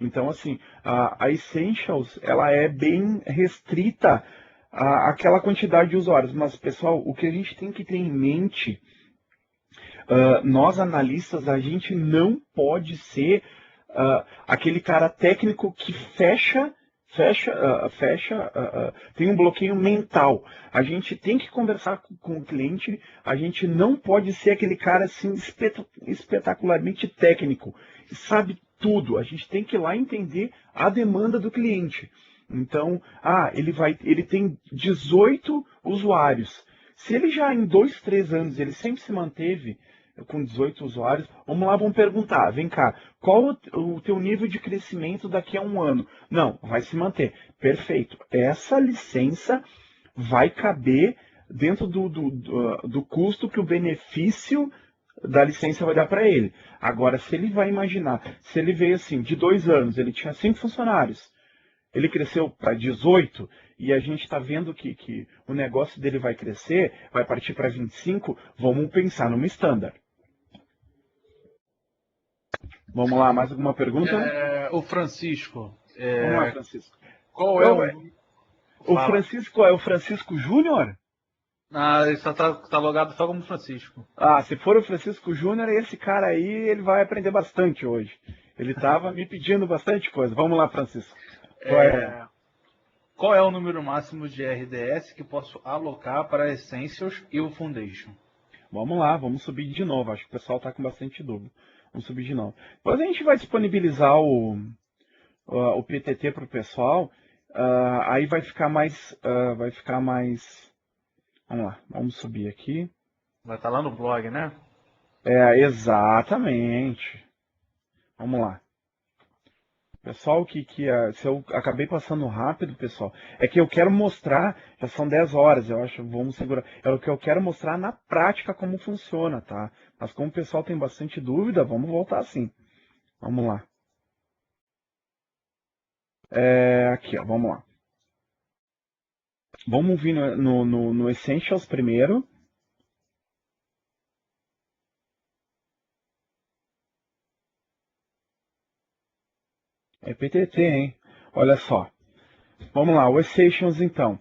Então, assim, a Essentials, ela é bem restrita àquela quantidade de usuários. Mas, pessoal, o que a gente tem que ter em mente, nós analistas, a gente não pode ser aquele cara técnico que tem um bloqueio mental. A gente tem que conversar com o cliente, a gente não pode ser aquele cara assim espetacularmente técnico, sabe tudo. A gente tem que ir lá entender a demanda do cliente. Então, ele tem 18 usuários. Se ele já em 2, 3 anos, ele sempre se manteve com 18 usuários, vamos perguntar, vem cá, qual o teu nível de crescimento daqui a 1 ano? Não, vai se manter. Perfeito. Essa licença vai caber dentro do custo que o benefício da licença vai dar para ele. Agora, se ele vai imaginar, se ele veio assim, de 2 anos, ele tinha 5 funcionários, ele cresceu para 18 e a gente está vendo que o negócio dele vai crescer, vai partir para 25, vamos pensar numa standard. Vamos lá, mais alguma pergunta? O Francisco. Vamos lá, Francisco. Qual é o Francisco é o Francisco Júnior? Ah, ele só tá logado só como Francisco. Ah, se for o Francisco Júnior, esse cara aí, ele vai aprender bastante hoje. Ele estava me pedindo bastante coisa. Vamos lá, Francisco. Qual é o número máximo de RDS que posso alocar para Essentials e o Foundation? Vamos lá, vamos subir de novo. Acho que o pessoal está com bastante dúvida. Vamos subir de novo. Depois a gente vai disponibilizar o PTT para o pessoal. Aí vai ficar mais... Vamos lá, vamos subir aqui. Vai estar lá no blog, né? Exatamente. Vamos lá. Pessoal, se eu acabei passando rápido, pessoal, é que eu quero mostrar, já são 10 horas, eu acho, vamos segurar. É o que eu quero mostrar na prática como funciona, tá? Mas como o pessoal tem bastante dúvida, vamos voltar assim. Vamos lá. Aqui, ó, vamos lá. Vamos vir no Essentials primeiro. É PTT, hein? Olha só. Vamos lá, o Essentials então.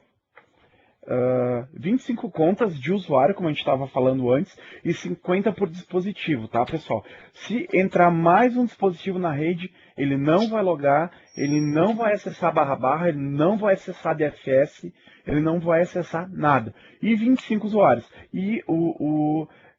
25 contas de usuário, como a gente estava falando antes, e 50 por dispositivo, tá, pessoal? Se entrar mais um dispositivo na rede, ele não vai logar, ele não vai acessar //, ele não vai acessar DFS, ele não vai acessar nada. E 25 usuários. E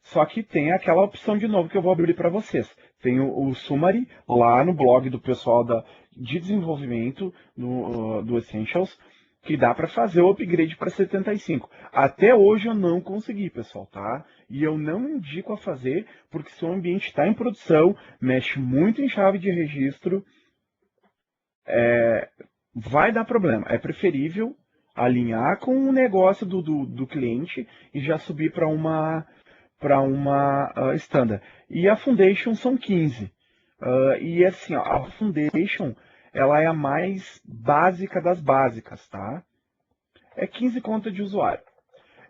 só que tem aquela opção de novo que eu vou abrir para vocês. Tem o Summary lá no blog do pessoal de desenvolvimento do Essentials, que dá para fazer o upgrade para 75. Até hoje eu não consegui, pessoal, tá? E eu não indico a fazer, porque se o ambiente está em produção, mexe muito em chave de registro, vai dar problema. É preferível alinhar com o negócio do cliente e já subir para uma standard. E a Foundation são 15. E assim, ó, a Foundation ela é a mais básica das básicas, tá? É 15 contas de usuário.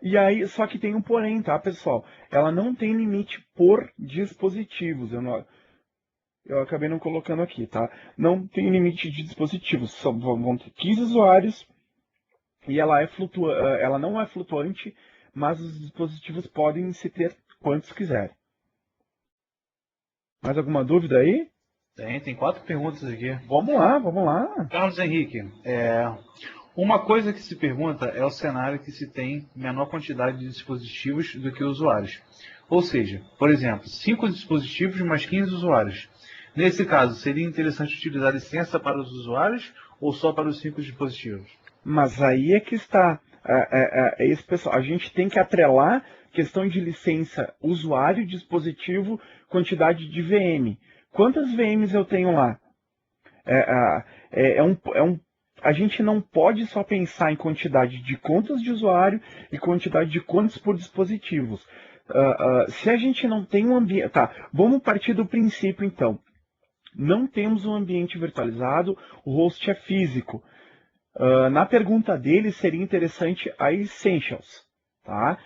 E aí, só que tem um porém, tá, pessoal? Ela não tem limite por dispositivos. Eu acabei não colocando aqui, tá? Não tem limite de dispositivos. Vão ter 15 usuários e ela não é flutuante, mas os dispositivos podem se ter quantos quiserem. Mais alguma dúvida aí? Tem 4 perguntas aqui. Vamos lá. Carlos Henrique, uma coisa que se pergunta é o cenário que se tem menor quantidade de dispositivos do que usuários. Ou seja, por exemplo, 5 dispositivos mais 15 usuários. Nesse caso, seria interessante utilizar licença para os usuários ou só para os 5 dispositivos? Mas aí é que está. Esse pessoal, a gente tem que atrelar questão de licença usuário, dispositivo, quantidade de VM. Quantas VMs eu tenho lá? A gente não pode só pensar em quantidade de contas de usuário e quantidade de contas por dispositivos. Se a gente não tem um ambiente... Tá, vamos partir do princípio, então. Não temos um ambiente virtualizado, o host é físico. Na pergunta dele, seria interessante a Essentials. Tá?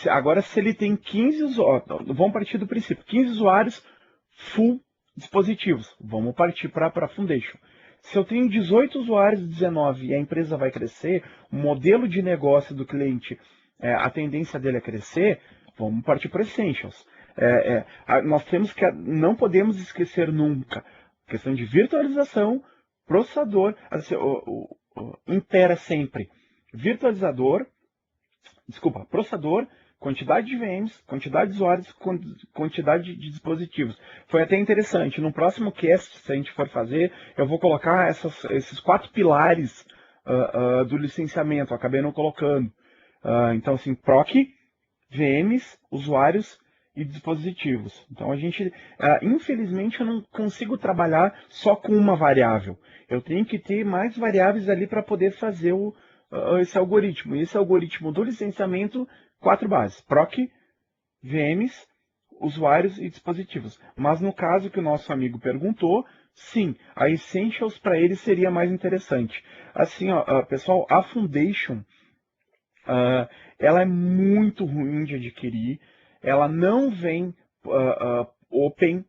Agora, se ele tem 15 usuários... Vamos partir do princípio. 15 usuários, full dispositivos. Vamos partir para a Foundation. Se eu tenho 18 usuários, 19 e a empresa vai crescer, o modelo de negócio do cliente, a tendência dele é crescer, vamos partir para Essentials. Nós não podemos esquecer nunca questão de virtualização, processador, impera sempre processador, quantidade de VMs, quantidade de usuários, quantidade de dispositivos. Foi até interessante. No próximo cast, se a gente for fazer, eu vou colocar esses 4 pilares do licenciamento. Eu acabei não colocando. Então, assim, PROC, VMs, usuários e dispositivos. Então, infelizmente, eu não consigo trabalhar só com uma variável. Eu tenho que ter mais variáveis ali para poder fazer esse algoritmo. E esse algoritmo do licenciamento, 4 bases: PROC, VMs, usuários e dispositivos. Mas no caso que o nosso amigo perguntou, sim, a Essentials para ele seria mais interessante. Assim, ó, pessoal, a Foundation, ela é muito ruim de adquirir, ela não vem Open,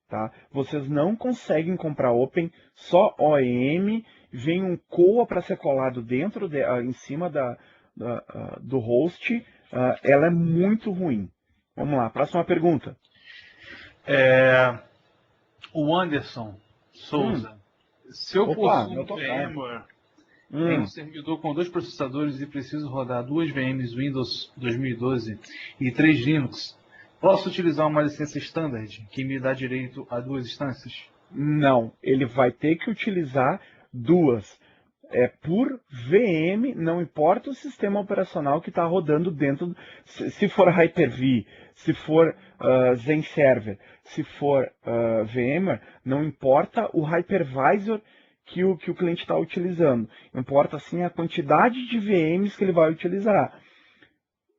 tá? Vocês não conseguem comprar Open, só OEM, vem um COA para ser colado dentro, em cima do host, ela é muito ruim. Vamos lá, próxima pergunta. O Anderson Souza. Se eu Opa, possuo meu um tocar. VMware em um servidor com 2 processadores e preciso rodar 2 VMs Windows 2012 e 3 Linux, posso utilizar uma licença standard que me dá direito a 2 instâncias? Não, ele vai ter que utilizar 2. Por VM, não importa o sistema operacional que está rodando dentro, se for Hyper-V, se for Zen Server, se for VMware, não importa o hypervisor que o cliente está utilizando, importa sim a quantidade de VMs que ele vai utilizar.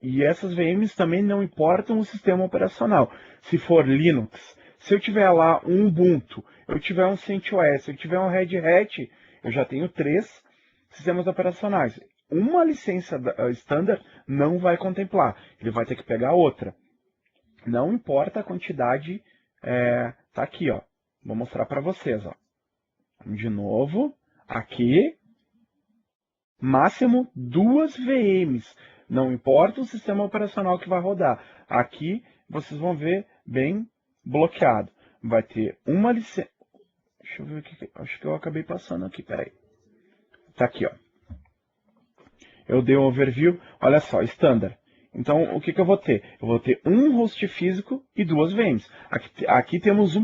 E essas VMs também não importam o sistema operacional. Se for Linux, se eu tiver lá um Ubuntu, eu tiver um CentOS, eu tiver um Red Hat, eu já tenho 3 sistemas operacionais. Uma licença standard não vai contemplar. Ele vai ter que pegar outra. Não importa a quantidade. Tá aqui, ó. Vou mostrar para vocês, ó. De novo, aqui, máximo 2 VMs. Não importa o sistema operacional que vai rodar. Aqui vocês vão ver bem bloqueado. Vai ter uma licença. Deixa eu ver o que. Acho que eu acabei passando aqui, peraí. Tá aqui, ó. Eu dei um overview. Olha só, standard. Então, o que eu vou ter? Eu vou ter um host físico e 2 VMs. Aqui temos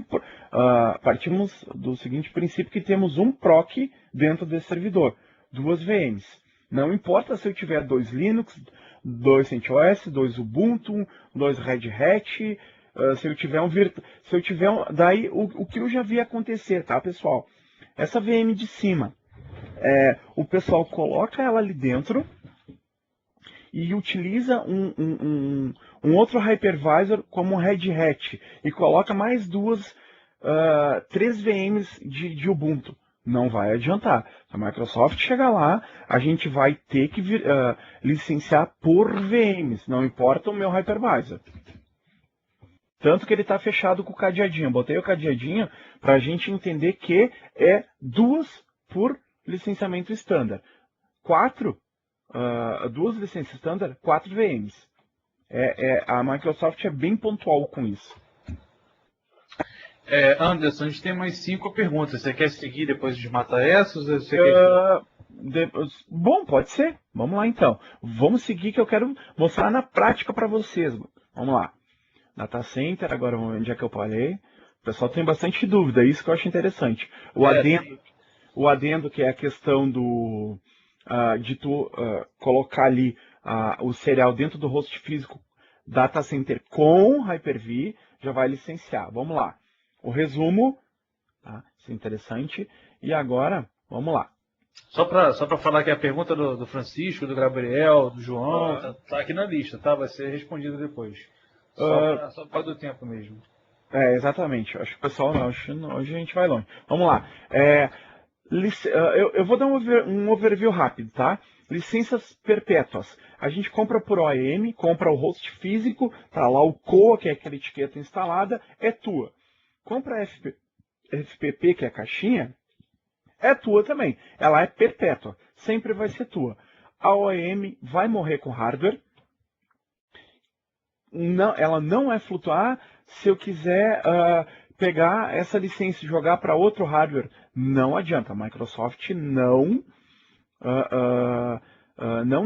partimos do seguinte princípio, que temos um PROC dentro desse servidor. 2 VMs. Não importa se eu tiver 2 Linux, 2 CentOS, 2 Ubuntu, 2 Red Hat, se eu tiver daí, o que eu já vi acontecer, tá, pessoal? Essa VM de cima, o pessoal coloca ela ali dentro e utiliza um outro hypervisor como um Red Hat e coloca mais 3 VMs de Ubuntu. Não vai adiantar. Se a Microsoft chegar lá, a gente vai ter que licenciar por VMs, não importa o meu hypervisor. Tanto que ele está fechado com o cadeadinho. Eu botei o cadeadinho para a gente entender que é 2 por licenciamento standard. 2 licenças standard, 4 VMs. A Microsoft é bem pontual com isso. Anderson, a gente tem mais 5 perguntas. Você quer seguir depois de matar essas? Ou você quer... Bom, pode ser. Vamos lá então. Vamos seguir que eu quero mostrar na prática para vocês. Vamos lá. Data Center, agora onde é que eu parei? O pessoal tem bastante dúvida, isso que eu acho interessante. O adendo que é a questão de tu colocar ali o serial dentro do host físico Data Center com Hyper-V, já vai licenciar. Vamos lá. O resumo, tá? Isso é interessante. E agora, vamos lá. Só para falar que a pergunta do Francisco, do Gabriel, do João, tá aqui na lista, tá? Vai ser respondida depois. Só para do tempo mesmo. Exatamente. Acho que o pessoal hoje a gente vai longe. Vamos lá. Eu vou dar um overview rápido, tá? Licenças perpétuas. A gente compra por OEM, compra o host físico, tá lá o COA, que é aquela etiqueta instalada, é tua. Compra a FPP, que é a caixinha, é tua também. Ela é perpétua, sempre vai ser tua. A OEM vai morrer com hardware. Não, ela não vai flutuar. Se eu quiser pegar essa licença e jogar para outro hardware, não adianta. A Microsoft não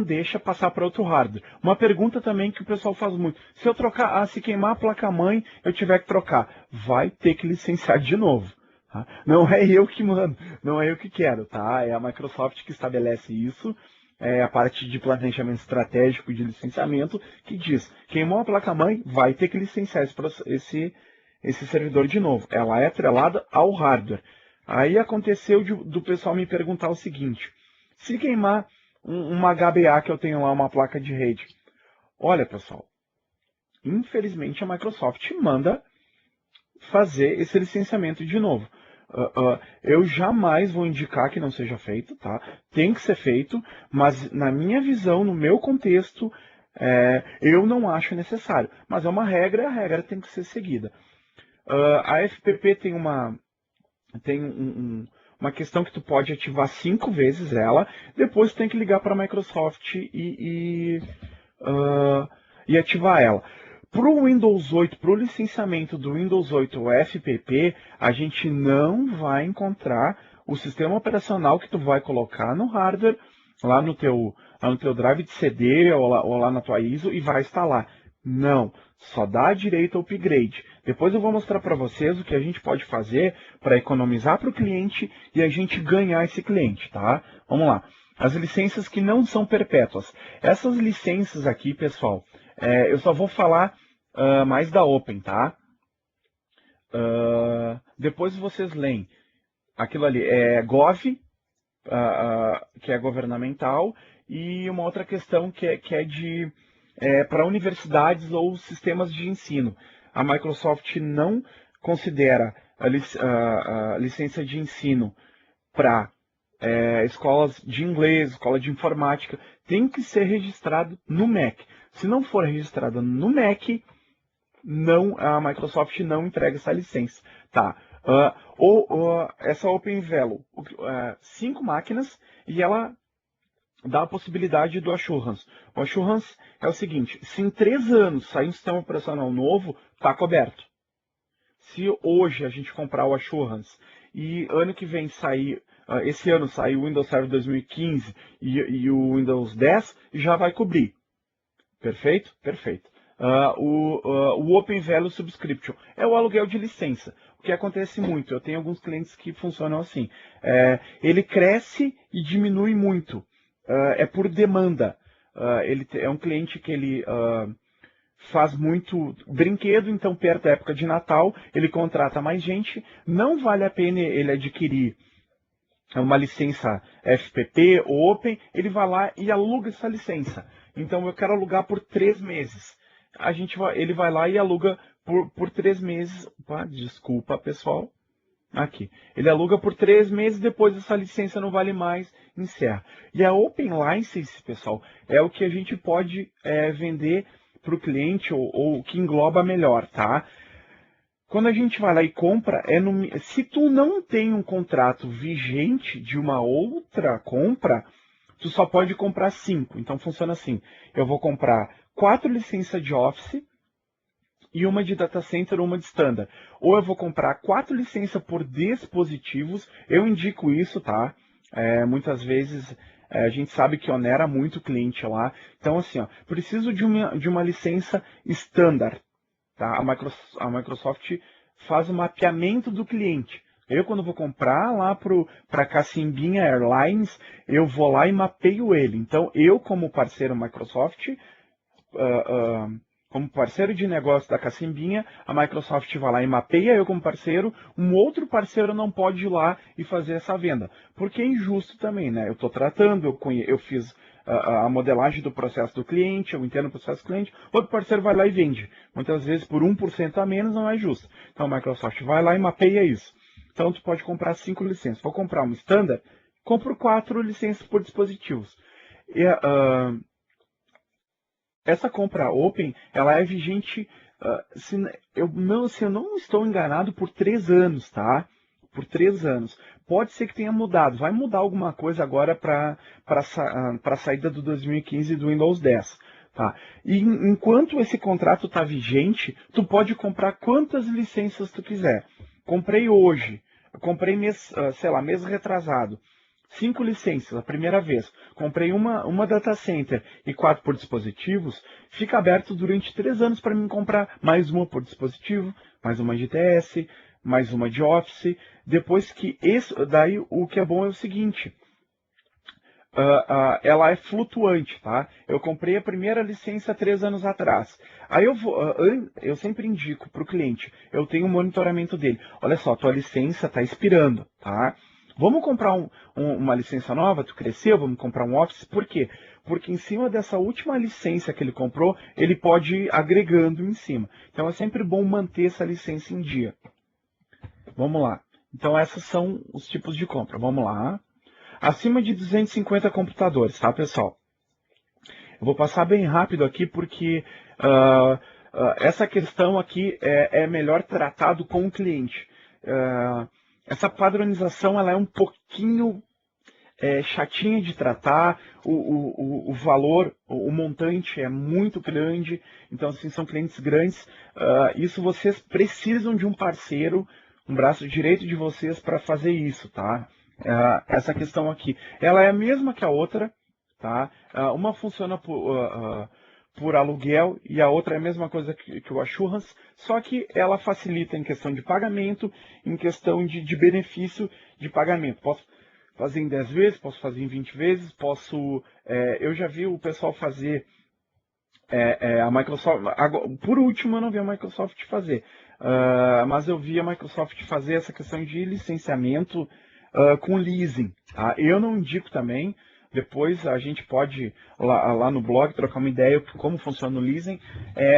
deixa passar para outro hardware. Uma pergunta também que o pessoal faz muito: se eu trocar, se queimar a placa-mãe, eu tiver que trocar, vai ter que licenciar de novo. Tá? Não é eu que mando, não é eu que quero, tá? É a Microsoft que estabelece isso. É a parte de planejamento estratégico de licenciamento que diz: queimou a placa-mãe, vai ter que licenciar esse servidor de novo. Ela é atrelada ao hardware. Aí aconteceu do pessoal me perguntar o seguinte: se queimar uma HBA que eu tenho lá, uma placa de rede. Olha, pessoal, infelizmente a Microsoft manda fazer esse licenciamento de novo. Eu jamais vou indicar que não seja feito, tá? Tem que ser feito, mas na minha visão, no meu contexto, eu não acho necessário. Mas é uma regra e a regra tem que ser seguida. A FPP tem uma questão que tu pode ativar 5 vezes ela, depois tu tem que ligar para a Microsoft e ativar ela. Para o Windows 8, para o licenciamento do Windows 8 FPP, a gente não vai encontrar o sistema operacional que tu vai colocar no hardware, lá no teu drive de CD ou lá na tua ISO e vai instalar. Não, só dá direito ao upgrade. Depois eu vou mostrar para vocês o que a gente pode fazer para economizar para o cliente e a gente ganhar esse cliente, tá? Vamos lá. As licenças que não são perpétuas. Essas licenças aqui, pessoal, eu só vou falar mais da Open, tá? Depois vocês leem. Aquilo ali é Gov, que é governamental, e uma outra questão que é para universidades ou sistemas de ensino. A Microsoft não considera a licença de ensino para escolas de inglês, escola de informática, tem que ser registrado no MEC. Se não for registrado no MEC, a Microsoft não entrega essa licença. Tá? Essa OpenVelo, 5 máquinas, e ela dá a possibilidade do Assurance. O Assurance é o seguinte: se em 3 anos sair um sistema operacional novo, está coberto. Se hoje a gente comprar o Assurance e ano que vem sair, esse ano sair o Windows Server 2015 e o Windows 10, já vai cobrir. Perfeito? Perfeito. O Open Value Subscription é o aluguel de licença. O que acontece muito, eu tenho alguns clientes que funcionam assim. Ele cresce e diminui muito. É por demanda. Ele é um cliente que ele faz muito brinquedo, então perto da época de Natal ele contrata mais gente. Não vale a pena ele adquirir uma licença FPP ou Open, ele vai lá e aluga essa licença. Então eu quero alugar por 3 meses. Ele vai lá e aluga por 3 meses. Opa, desculpa, pessoal. Aqui. Ele aluga por 3 meses, depois essa licença não vale mais, encerra. E a Open License, pessoal, é o que a gente pode vender para o cliente ou que engloba melhor, tá? Quando a gente vai lá e compra, se tu não tem um contrato vigente de uma outra compra, tu só pode comprar 5. Então funciona assim: eu vou comprar 4 licenças de Office e uma de Data Center, uma de Standard. Ou eu vou comprar 4 licenças por dispositivos. Eu indico isso, tá? Muitas vezes a gente sabe que onera muito o cliente lá. Então assim, ó, preciso de uma licença Standard. Tá? A Microsoft faz o mapeamento do cliente. Eu, quando vou comprar lá para a Cacimbinha Airlines, eu vou lá e mapeio ele. Então, eu, como parceiro Microsoft, como parceiro de negócio da Cacimbinha, a Microsoft vai lá e mapeia eu como parceiro. Um outro parceiro não pode ir lá e fazer essa venda. Porque é injusto também, né? Eu estou tratando, eu fiz a modelagem do processo do cliente, eu entendo o processo do cliente, outro parceiro vai lá e vende. Muitas vezes por 1% a menos não é justo. Então a Microsoft vai lá e mapeia isso. Então tu pode comprar 5 licenças. Vou comprar uma standard, compro 4 licenças por dispositivos. Essa compra Open, ela é vigente, se eu não estou enganado, por 3 anos, tá? Por 3 anos. Pode ser que tenha mudado. Vai mudar alguma coisa agora para a saída do 2015 e do Windows 10. Tá? E enquanto esse contrato está vigente, tu pode comprar quantas licenças tu quiser. Comprei hoje. Comprei mês retrasado. 5 licenças, a primeira vez. Comprei uma data center e 4 por dispositivos. Fica aberto durante 3 anos para mim comprar mais uma por dispositivo, mais uma de TS, mais uma de Office. Depois que daí o que é bom é o seguinte: ela é flutuante, tá? Eu comprei a primeira licença 3 anos atrás. Aí eu sempre indico para o cliente, eu tenho um monitoramento dele. Olha só, tua licença está expirando, tá? Vamos comprar uma licença nova, tu cresceu, vamos comprar um Office, por quê? Porque em cima dessa última licença que ele comprou, ele pode ir agregando em cima. Então é sempre bom manter essa licença em dia. Vamos lá. Então esses são os tipos de compra. Vamos lá. Acima de 250 computadores, tá, pessoal? Eu vou passar bem rápido aqui porque essa questão aqui é melhor tratado com o cliente. Essa padronização ela é um pouquinho chatinha de tratar, o valor, o montante é muito grande, então assim, são clientes grandes. Isso vocês precisam de um parceiro, um braço direito de vocês para fazer isso, tá? Essa questão aqui, ela é a mesma que a outra, tá? Uma funciona por aluguel e a outra é a mesma coisa que o Assurance, só que ela facilita em questão de pagamento, em questão de benefício de pagamento. Posso fazer em 10 vezes, posso fazer em 20 vezes, eu já vi o pessoal fazer a Microsoft. Por último, eu não vi a Microsoft fazer, mas eu vi a Microsoft fazer essa questão de licenciamento com leasing. Tá? Eu não indico também. Depois a gente pode lá no blog trocar uma ideia como funciona o leasing,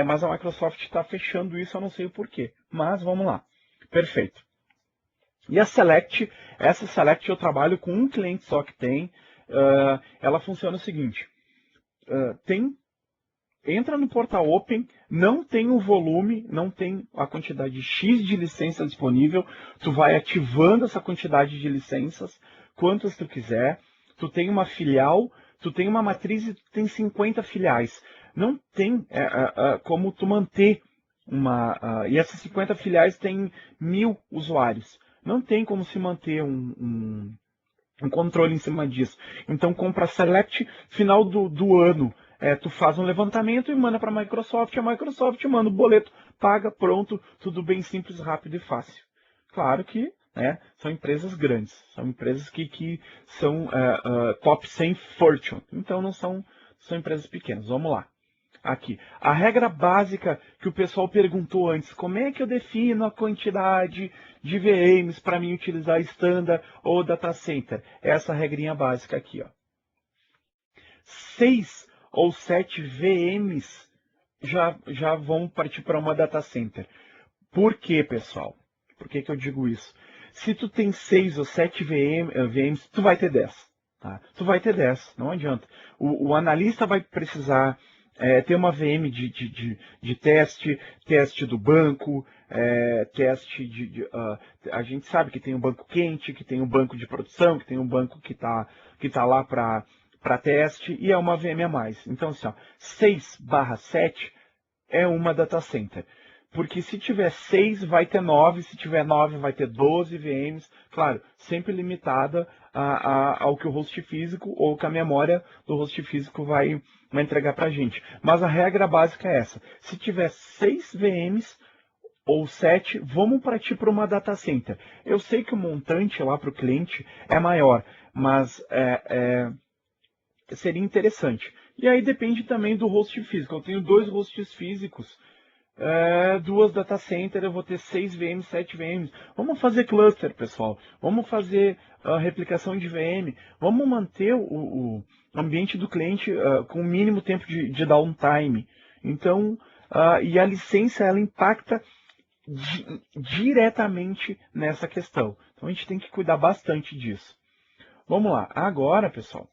mas a Microsoft está fechando isso, eu não sei o porquê. Mas vamos lá. Perfeito. E a Select, essa Select eu trabalho com um cliente só que tem. Ela funciona o seguinte: entra no portal Open, não tem o volume, não tem a quantidade X de licenças disponível, tu vai ativando essa quantidade de licenças, quantas tu quiser, tu tem uma filial, tu tem uma matriz e tu tem 50 filiais. Não tem como tu manter e essas 50 filiais têm 1000 usuários. Não tem como se manter um controle em cima disso. Então compra Select, final do ano, tu faz um levantamento e manda para a Microsoft manda o boleto, paga, pronto, tudo bem simples, rápido e fácil. Claro que são empresas grandes, são empresas que são top 100 Fortune, então não são empresas pequenas. Vamos lá. Aqui, a regra básica que o pessoal perguntou antes, como é que eu defino a quantidade de VMs para mim utilizar Standard ou Data Center? Essa regrinha básica aqui, ó. 6 ou 7 VMs já vão partir para uma Data Center. Por quê, pessoal? Por que eu digo isso? Se tu tem 6 ou 7 VMs, tu vai ter 10. Tá? Tu vai ter 10, não adianta. O analista vai precisar ter uma VM de teste do banco, a gente sabe que tem um banco quente, que tem um banco de produção, que tem um banco que tá lá para teste, e é uma VM a mais. Então, assim, 6/7 é uma data center. Porque se tiver 6, vai ter 9, se tiver 9, vai ter 12 VMs, claro, sempre limitada ao que o host físico ou que a memória do host físico vai entregar para a gente. Mas a regra básica é essa: se tiver 6 VMs ou 7, vamos partir para uma data center. Eu sei que o montante lá para o cliente é maior, mas seria interessante. E aí depende também do host físico. Eu tenho 2 hosts físicos, 2 data center, eu vou ter 6 VMs, 7 VMs. Vamos fazer cluster, pessoal. Vamos fazer replicação de VM. Vamos manter o ambiente do cliente com o mínimo tempo de downtime. Então, e a licença, ela impacta diretamente nessa questão. Então, a gente tem que cuidar bastante disso. Vamos lá. Agora, pessoal.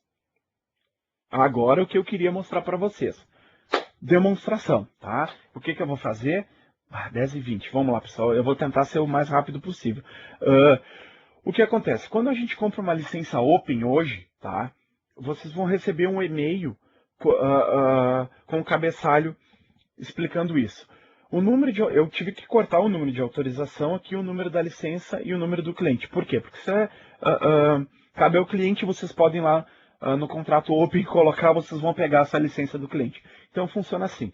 Agora, o que eu queria mostrar para vocês. Demonstração, tá? O que eu vou fazer? 10h20, vamos lá, pessoal. Eu vou tentar ser o mais rápido possível. O que acontece? Quando a gente compra uma licença Open hoje, tá? Vocês vão receber um e-mail com o cabeçalho explicando isso. Eu tive que cortar o número de autorização aqui, o número da licença e o número do cliente. Por quê? Porque cabe ao cliente, vocês podem lá no contrato Open colocar, vocês vão pegar essa licença do cliente. Então funciona assim.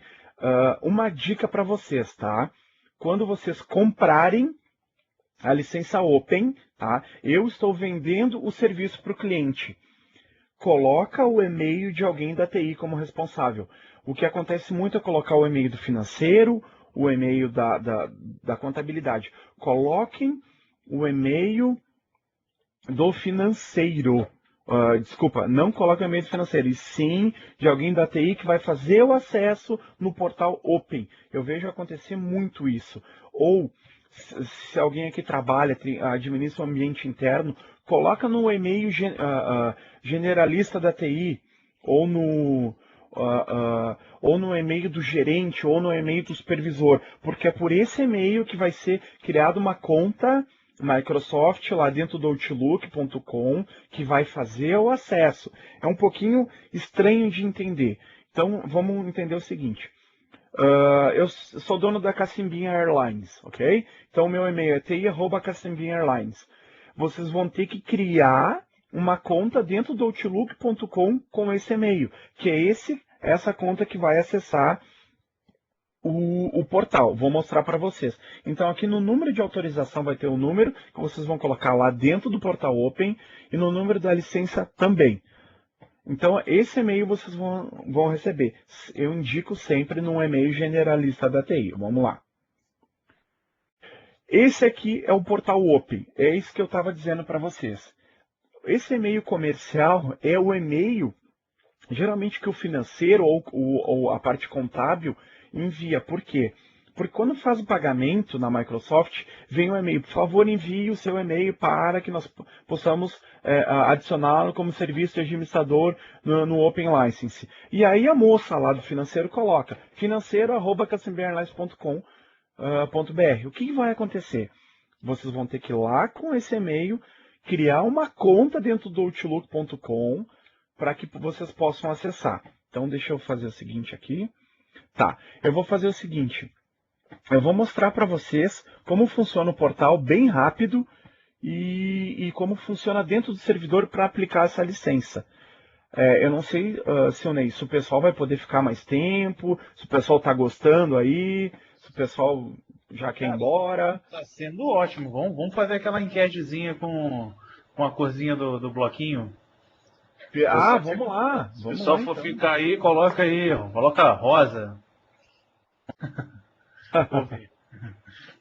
Uma dica para vocês, tá? Quando vocês comprarem a licença Open, tá? Eu estou vendendo o serviço para o cliente. Coloca o e-mail de alguém da TI como responsável. O que acontece muito é colocar o e-mail do financeiro, o e-mail da contabilidade. Coloquem o e-mail do financeiro. Desculpa, não coloca o e-mail do financeiro, e sim de alguém da TI que vai fazer o acesso no portal Open. Eu vejo acontecer muito isso. Ou, se alguém aqui trabalha, administra o ambiente interno, coloca no e-mail generalista da TI, ou no e-mail do gerente, ou no e-mail do supervisor, porque é por esse e-mail que vai ser criada uma conta Microsoft lá dentro do Outlook.com que vai fazer o acesso. É um pouquinho estranho de entender. Então, vamos entender o seguinte. Eu sou dono da Cassimbinha Airlines, ok? Então, o meu e-mail é ti@Cassimbinha Airlines. Vocês vão ter que criar uma conta dentro do Outlook.com com esse e-mail, que é essa conta que vai acessar o portal. Vou mostrar para vocês. Então, aqui no número de autorização vai ter o número que vocês vão colocar lá dentro do portal Open e no número da licença também. Então, esse e-mail vocês vão receber. Eu indico sempre num e-mail generalista da TI. Vamos lá. Esse aqui é o portal Open. É isso que eu estava dizendo para vocês. Esse e-mail comercial é o e-mail, geralmente, que o financeiro ou a parte contábil envia. Por quê? Porque quando faz o pagamento na Microsoft, vem um e-mail, por favor, envie o seu e-mail para que nós possamos adicioná-lo como serviço de administrador no Open License. E aí a moça lá do financeiro coloca financeiro@cassimbinhairlines.com.br. O que vai acontecer? Vocês vão ter que ir lá com esse e-mail, criar uma conta dentro do Outlook.com para que vocês possam acessar. Então, deixa eu fazer o seguinte aqui. Tá, eu vou fazer o seguinte. Eu vou mostrar para vocês como funciona o portal bem rápido e como funciona dentro do servidor para aplicar essa licença. Eu não sei, Sionei, se o pessoal vai poder ficar mais tempo, se o pessoal está gostando aí, se o pessoal já quer ir embora. Está sendo ótimo. Vamos fazer aquela enquetezinha com a corzinha do bloquinho. Vamos lá. Se o pessoal for ficar aí, coloca rosa.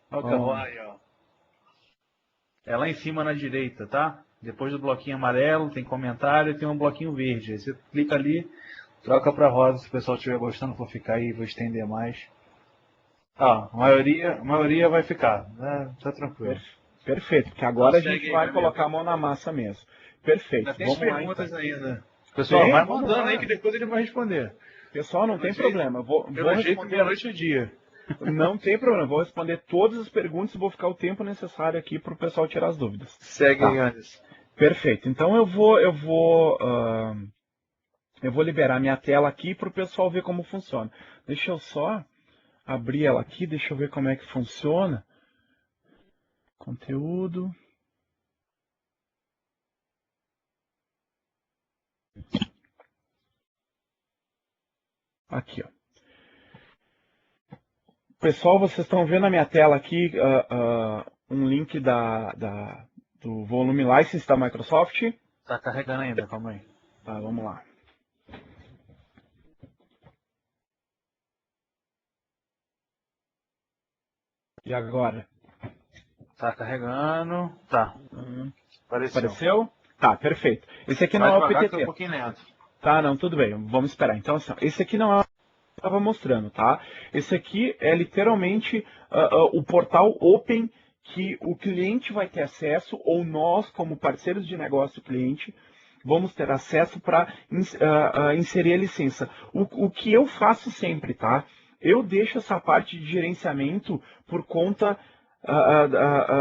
Coloca rosa aí, ó. É lá em cima na direita, tá? Depois do bloquinho amarelo, tem comentário e tem um bloquinho verde. Aí você clica ali, troca para rosa. Se o pessoal estiver gostando, for ficar aí, vou estender mais. A maioria vai ficar, né? Tá tranquilo. Perfeito, porque agora a gente vai colocar a mão na massa mesmo. Perfeito. Tem perguntas ainda. Pessoal, vai mandando aí que depois ele vai responder. Pessoal, não tem problema. Vou responder meia-noite e dia. Não tem problema. Vou responder todas as perguntas e vou ficar o tempo necessário aqui para o pessoal tirar as dúvidas. Segue aí, Anderson. Perfeito. Então eu vou liberar minha tela aqui para o pessoal ver como funciona. Deixa eu só abrir ela aqui, deixa eu ver como é que funciona. Conteúdo. Aqui, ó. Pessoal, vocês estão vendo na minha tela aqui um link do volume license da Microsoft. Tá carregando ainda, calma aí. Tá, vamos lá. E agora? Tá carregando. Tá. Apareceu? Tá, perfeito. Esse aqui não é o PTT. Um pouquinho lento. Tá, não, tudo bem. Vamos esperar. Então, assim, esse aqui não é o que eu estava mostrando, tá? Esse aqui é literalmente o portal Open que o cliente vai ter acesso, ou nós, como parceiros de negócio do cliente, vamos ter acesso para inserir a licença. O que eu faço sempre, tá? Eu deixo essa parte de gerenciamento por conta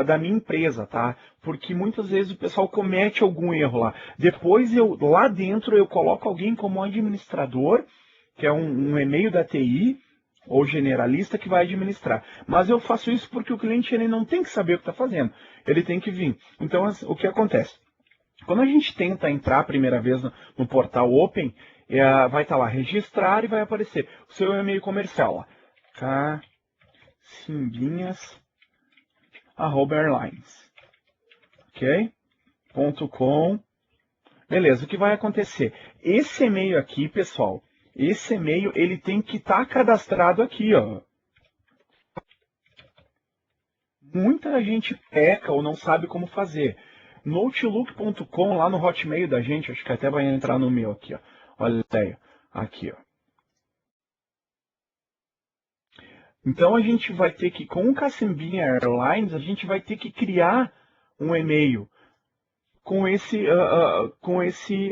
da minha empresa, tá? Porque muitas vezes o pessoal comete algum erro lá. Depois, lá dentro, eu coloco alguém como administrador, que é um e-mail da TI, ou generalista, que vai administrar. Mas eu faço isso porque o cliente ele não tem que saber o que está fazendo. Ele tem que vir. Então, o que acontece? Quando a gente tenta entrar a primeira vez no portal Open, vai estar lá, registrar, e vai aparecer o seu e-mail comercial lá. Cassimbinhas@airlines. Ok? .com. Beleza, o que vai acontecer? Esse e-mail aqui, pessoal, esse e-mail ele tem que estar cadastrado aqui, ó. Muita gente peca ou não sabe como fazer. no Outlook.com, lá no Hotmail da gente, acho que até vai entrar no meu aqui, ó. Olha aí, aqui, ó. Então a gente vai ter que, com o Cassimbinha Airlines, a gente vai ter que criar um e-mail com esse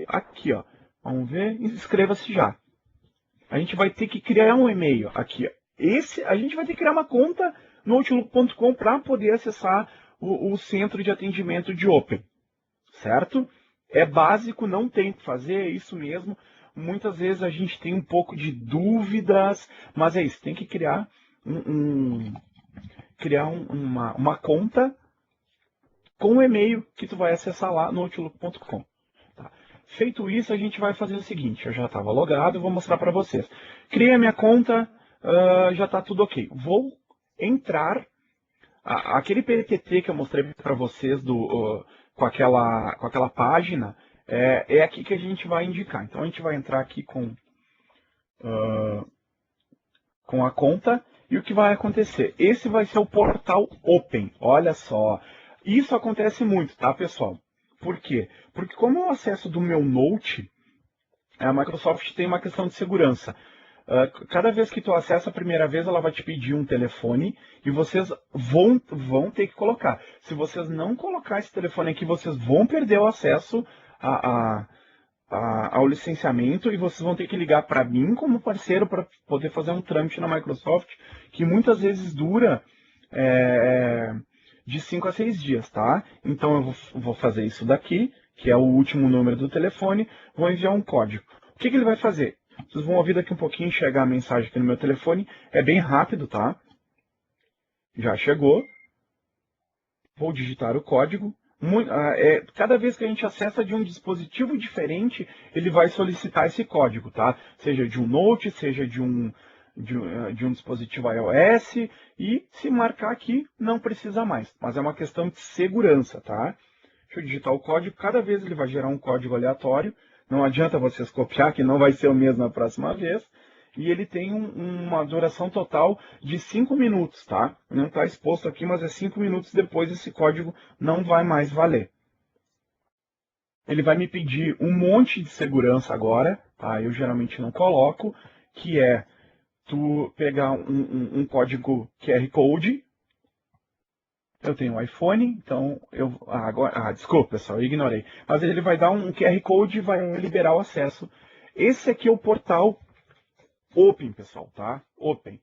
aqui, ó. Vamos ver, inscreva-se já. A gente vai ter que criar um e-mail aqui, ó. A gente vai ter que criar uma conta no Outlook.com para poder acessar o centro de atendimento de Open, certo? É básico, não tem o que fazer, é isso mesmo. Muitas vezes a gente tem um pouco de dúvidas, mas é isso, tem que criar uma conta com o e-mail que tu vai acessar lá no Outlook.com. Tá? Feito isso, a gente vai fazer o seguinte, eu já estava logado, vou mostrar para vocês. Criei a minha conta, já está tudo ok. Vou entrar, aquele PTT que eu mostrei para vocês com aquela página, é aqui que a gente vai indicar. Então a gente vai entrar aqui com a conta, e o que vai acontecer? Esse vai ser o portal Open, olha só. Isso acontece muito, tá, pessoal? Por quê? Porque como eu acesso do meu Note, a Microsoft tem uma questão de segurança. Cada vez que tu acessa a primeira vez, ela vai te pedir um telefone e vocês vão ter que colocar. Se vocês não colocar esse telefone aqui, vocês vão perder o acesso ao licenciamento e vocês vão ter que ligar para mim como parceiro para poder fazer um trâmite na Microsoft, que muitas vezes dura de 5 a 6 dias, tá? Então eu vou fazer isso daqui, que é o último número do telefone, vou enviar um código. O que ele vai fazer? Vocês vão ouvir daqui um pouquinho chegar a mensagem aqui no meu telefone, é bem rápido, tá? Já chegou. Vou digitar o código. Cada vez que a gente acessa de um dispositivo diferente, ele vai solicitar esse código, tá? Seja de um Note, seja de um dispositivo iOS, e se marcar aqui, não precisa mais. Mas é uma questão de segurança, tá? Deixa eu digitar o código, cada vez ele vai gerar um código aleatório. Não adianta vocês copiar, que não vai ser o mesmo na próxima vez. E ele tem uma duração total de 5 minutos, tá? Não está exposto aqui, mas é 5 minutos depois esse código não vai mais valer. Ele vai me pedir um monte de segurança agora, tá? Eu geralmente não coloco, que é tu pegar um código QR Code. Eu tenho um iPhone, então desculpa, pessoal, eu ignorei. Mas ele vai dar um QR Code e vai liberar o acesso. Esse aqui é o portal Open, pessoal, tá? Open.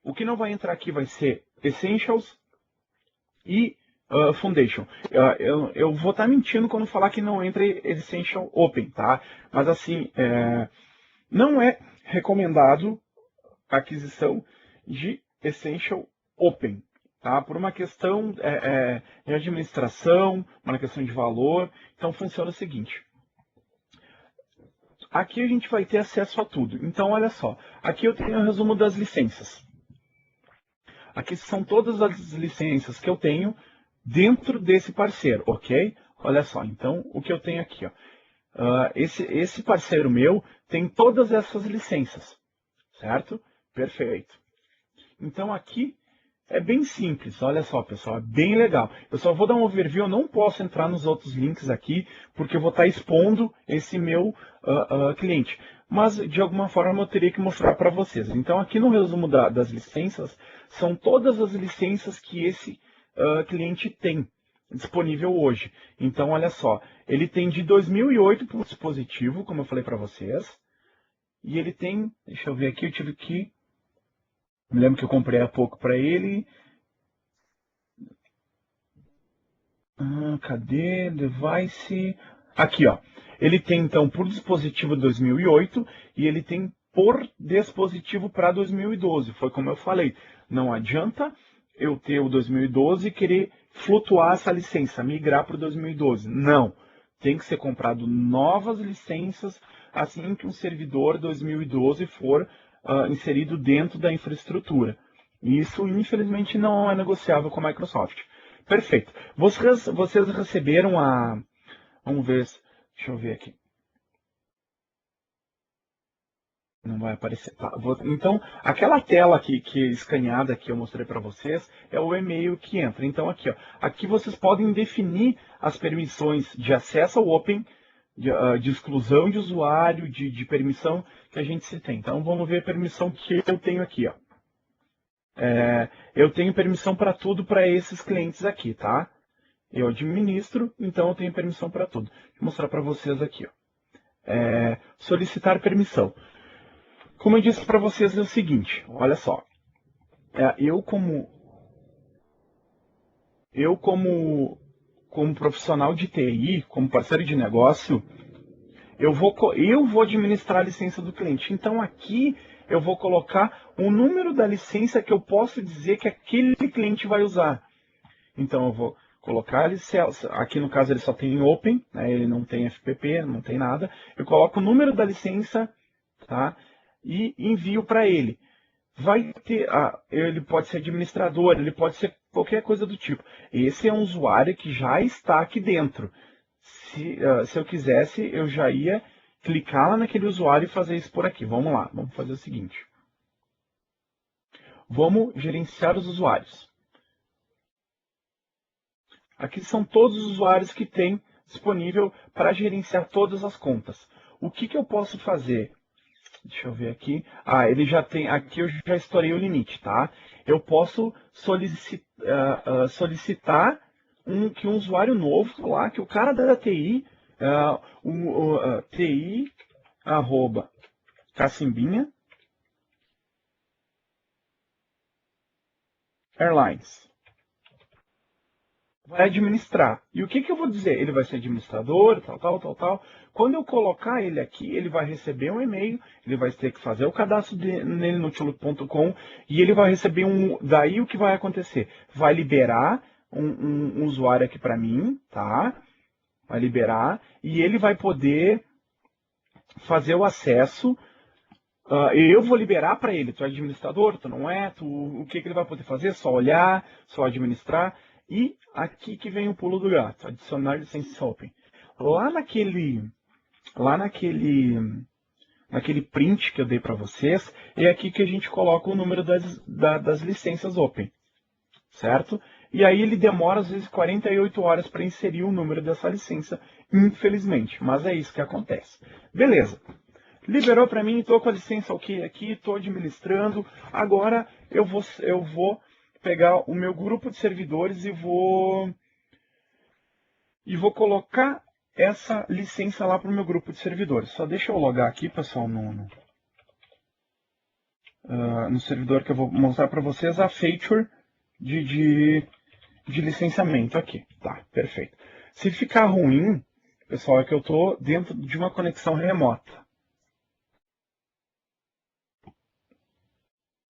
O que não vai entrar aqui vai ser Essentials e Foundation. Eu vou estar mentindo quando falar que não entra Essential Open, tá? Mas assim, não é recomendado a aquisição de Essential Open, tá? Por uma questão de administração, uma questão de valor. Então funciona o seguinte. Aqui a gente vai ter acesso a tudo. Então, olha só. Aqui eu tenho o resumo das licenças. Aqui são todas as licenças que eu tenho dentro desse parceiro, ok? Olha só. Então, o que eu tenho aqui, ó. Esse parceiro meu tem todas essas licenças, certo? Perfeito. Então, aqui é bem simples, olha só, pessoal, é bem legal. Eu só vou dar um overview, eu não posso entrar nos outros links aqui, porque eu vou estar expondo esse meu cliente. Mas, de alguma forma, eu teria que mostrar para vocês. Então, aqui no resumo das licenças, são todas as licenças que esse cliente tem disponível hoje. Então, olha só, ele tem de 2008 para o dispositivo, como eu falei para vocês, e ele tem, deixa eu ver aqui, eu tive que... Me lembro que eu comprei há pouco para ele. Cadê? Device. Aqui, ó. Ele tem, então, por dispositivo 2008 e ele tem por dispositivo para 2012. Foi como eu falei. Não adianta eu ter o 2012 e querer flutuar essa licença, migrar para o 2012. Não. Tem que ser comprado novas licenças assim que um servidor 2012 for inserido dentro da infraestrutura. Isso, infelizmente, não é negociável com a Microsoft. Perfeito. Vocês receberam a... Vamos ver, deixa eu ver aqui. Não vai aparecer. Tá, então, aquela tela aqui, que escaneada que eu mostrei para vocês, é o e-mail que entra. Então, aqui, ó, aqui vocês podem definir as permissões de acesso ao Open, de exclusão de usuário, de permissão que a gente se tem. Então, vamos ver a permissão que eu tenho aqui. Ó. Eu tenho permissão para tudo para esses clientes aqui, tá? Eu administro, então eu tenho permissão para tudo. Vou mostrar para vocês aqui. Ó. Solicitar permissão. Como eu disse para vocês é o seguinte, olha só, eu como profissional de TI, como parceiro de negócio, eu vou administrar a licença do cliente. Então aqui eu vou colocar o número da licença que eu posso dizer que aquele cliente vai usar. Então eu vou colocar a licença, aqui no caso ele só tem Open, né, ele não tem FPP, não tem nada. Eu coloco o número da licença, tá? E envio para ele. Vai ter, ele pode ser administrador, ele pode ser qualquer coisa do tipo. Esse é um usuário que já está aqui dentro. Se eu quisesse, eu já ia clicar lá naquele usuário e fazer isso por aqui. Vamos lá, vamos fazer o seguinte. Vamos gerenciar os usuários. Aqui são todos os usuários que tem disponível para gerenciar todas as contas. O que eu posso fazer? Deixa eu ver aqui. Ele já tem. Aqui eu já estourei o limite, tá? Eu posso solicitar que um usuário novo lá, que o cara da TI, TI @cacimbinha Airlines. Vai administrar. E o que eu vou dizer? Ele vai ser administrador, tal. Quando eu colocar ele aqui, ele vai receber um e-mail, ele vai ter que fazer o cadastro nele no Outlook.com e ele vai receber daí o que vai acontecer? Vai liberar um usuário aqui para mim, tá? Vai liberar e ele vai poder fazer o acesso. Eu vou liberar para ele. Tu é administrador, tu não é? O que ele vai poder fazer? Só olhar, só administrar. E aqui que vem o pulo do gato, adicionar licença Open. Lá naquele print que eu dei para vocês, é aqui que a gente coloca o número das licenças Open, certo? E aí ele demora às vezes 48 horas para inserir o número dessa licença, infelizmente, mas é isso que acontece. Beleza. Liberou para mim, estou com a licença OK aqui, estou administrando. Agora eu vou pegar o meu grupo de servidores e vou colocar essa licença lá para o meu grupo de servidores. Só deixa eu logar aqui, pessoal, no servidor que eu vou mostrar para vocês a feature de licenciamento aqui. Tá, perfeito. Se ficar ruim, pessoal, é que eu estou dentro de uma conexão remota.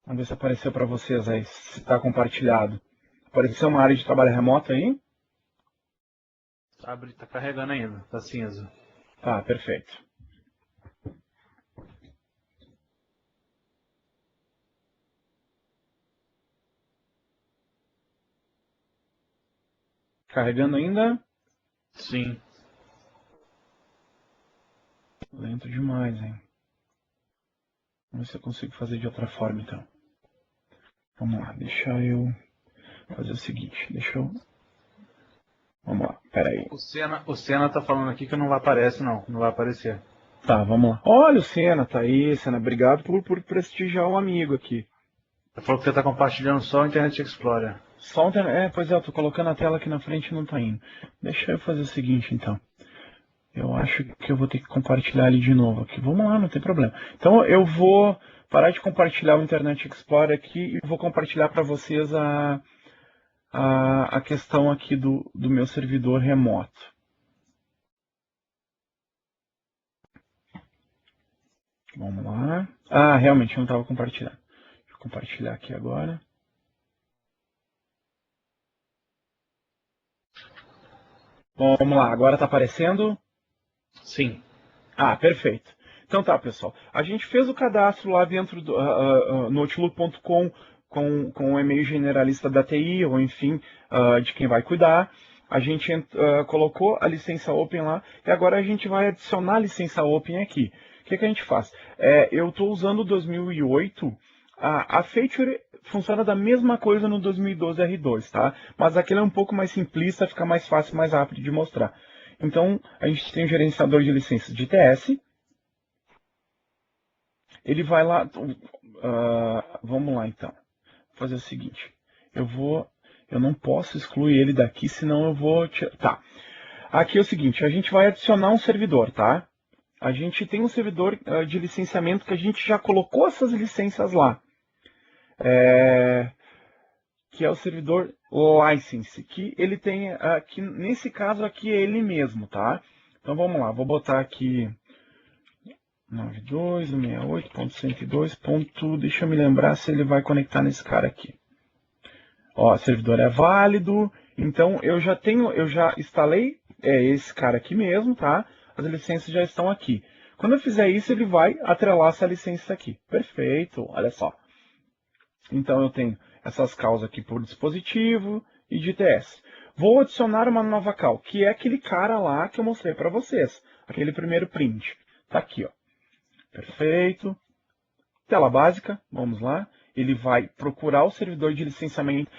Vamos ver se apareceu para vocês aí, se está compartilhado. Apareceu uma área de trabalho remoto aí? Tá carregando ainda, tá cinza. Tá, perfeito. Carregando ainda? Sim. Lento demais, hein? Vamos ver se eu consigo fazer de outra forma, então. Vamos lá, deixa eu fazer o seguinte, Vamos lá, peraí. O Senna tá falando aqui que não vai aparecer, não vai aparecer. Tá, vamos lá. Olha o Senna, tá aí, Senna, obrigado por prestigiar um amigo aqui. Ele falou que você tá compartilhando só o Internet Explorer. Pois é, eu tô colocando a tela aqui na frente e não tá indo. Deixa eu fazer o seguinte, então. Eu acho que eu vou ter que compartilhar ali de novo aqui. Vamos lá, não tem problema. Então eu vou parar de compartilhar o Internet Explorer aqui e vou compartilhar para vocês a questão aqui do meu servidor remoto. Vamos lá. Realmente eu não estava compartilhando. Deixa eu compartilhar aqui agora. Bom, vamos lá, agora está aparecendo? Sim. Perfeito. Então tá, pessoal. A gente fez o cadastro lá dentro do no Outlook.com com o e-mail generalista da TI, ou enfim, de quem vai cuidar. A gente colocou a licença Open lá e agora a gente vai adicionar a licença Open aqui. que a gente faz? Eu estou usando o 2008, a feature funciona da mesma coisa no 2012 R2, tá? Mas aquele é um pouco mais simplista, fica mais fácil, mais rápido de mostrar. Então, a gente tem o gerenciador de licenças de TS. Ele vai lá... vamos lá, então. Vou fazer o seguinte. Eu não posso excluir ele daqui, senão eu vou... Tá. Aqui é o seguinte, a gente vai adicionar um servidor, tá? A gente tem um servidor de licenciamento que a gente já colocou essas licenças lá. Que é o servidor license, que ele tem, que nesse caso aqui é ele mesmo, tá? Então vamos lá, vou botar aqui 92.168.102. Deixa eu me lembrar se ele vai conectar nesse cara aqui. Ó, servidor é válido, então eu já instalei esse cara aqui mesmo, tá? As licenças já estão aqui. Quando eu fizer isso, ele vai atrelar essa licença aqui. Perfeito, olha só. Então eu tenho essas calls aqui por dispositivo e de TS. Vou adicionar uma nova call, que é aquele cara lá que eu mostrei para vocês. Aquele primeiro print. Tá aqui, ó. Perfeito. Tela básica, vamos lá. Ele vai procurar o servidor de licenciamento.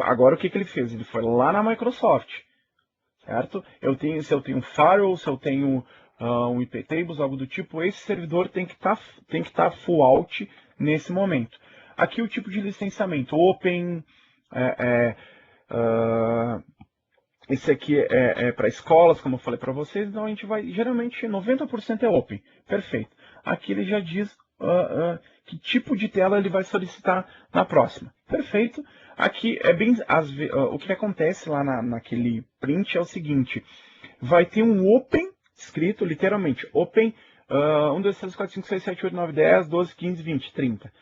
Agora o que ele fez? Ele foi lá na Microsoft. Certo? Se eu tenho firewall, se eu tenho um IP tables, algo do tipo, esse servidor tem que estar full out nesse momento. Aqui o tipo de licenciamento, Open, esse aqui é para escolas, como eu falei para vocês, então a gente vai, geralmente 90% é Open, perfeito. Aqui ele já diz que tipo de tela ele vai solicitar na próxima, perfeito. Aqui o que acontece lá naquele print é o seguinte, vai ter um Open escrito, literalmente, Open 1, 2, 3, 4, 5, 6, 7, 8, 9, 10, 12, 15, 20, 30.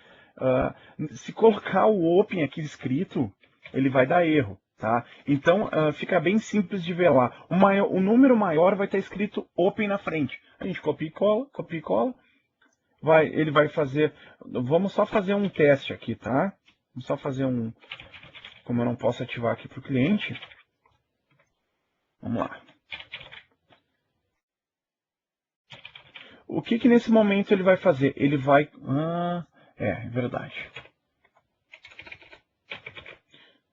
Se colocar o Open aqui escrito, ele vai dar erro, tá? Então, fica bem simples de ver lá. O número maior vai estar escrito Open na frente. A gente copia e cola. Ele vai fazer... Vamos só fazer um teste aqui, tá? Vamos só fazer um... Como eu não posso ativar aqui para o cliente. Vamos lá. O que nesse momento ele vai fazer? Ele vai... é verdade.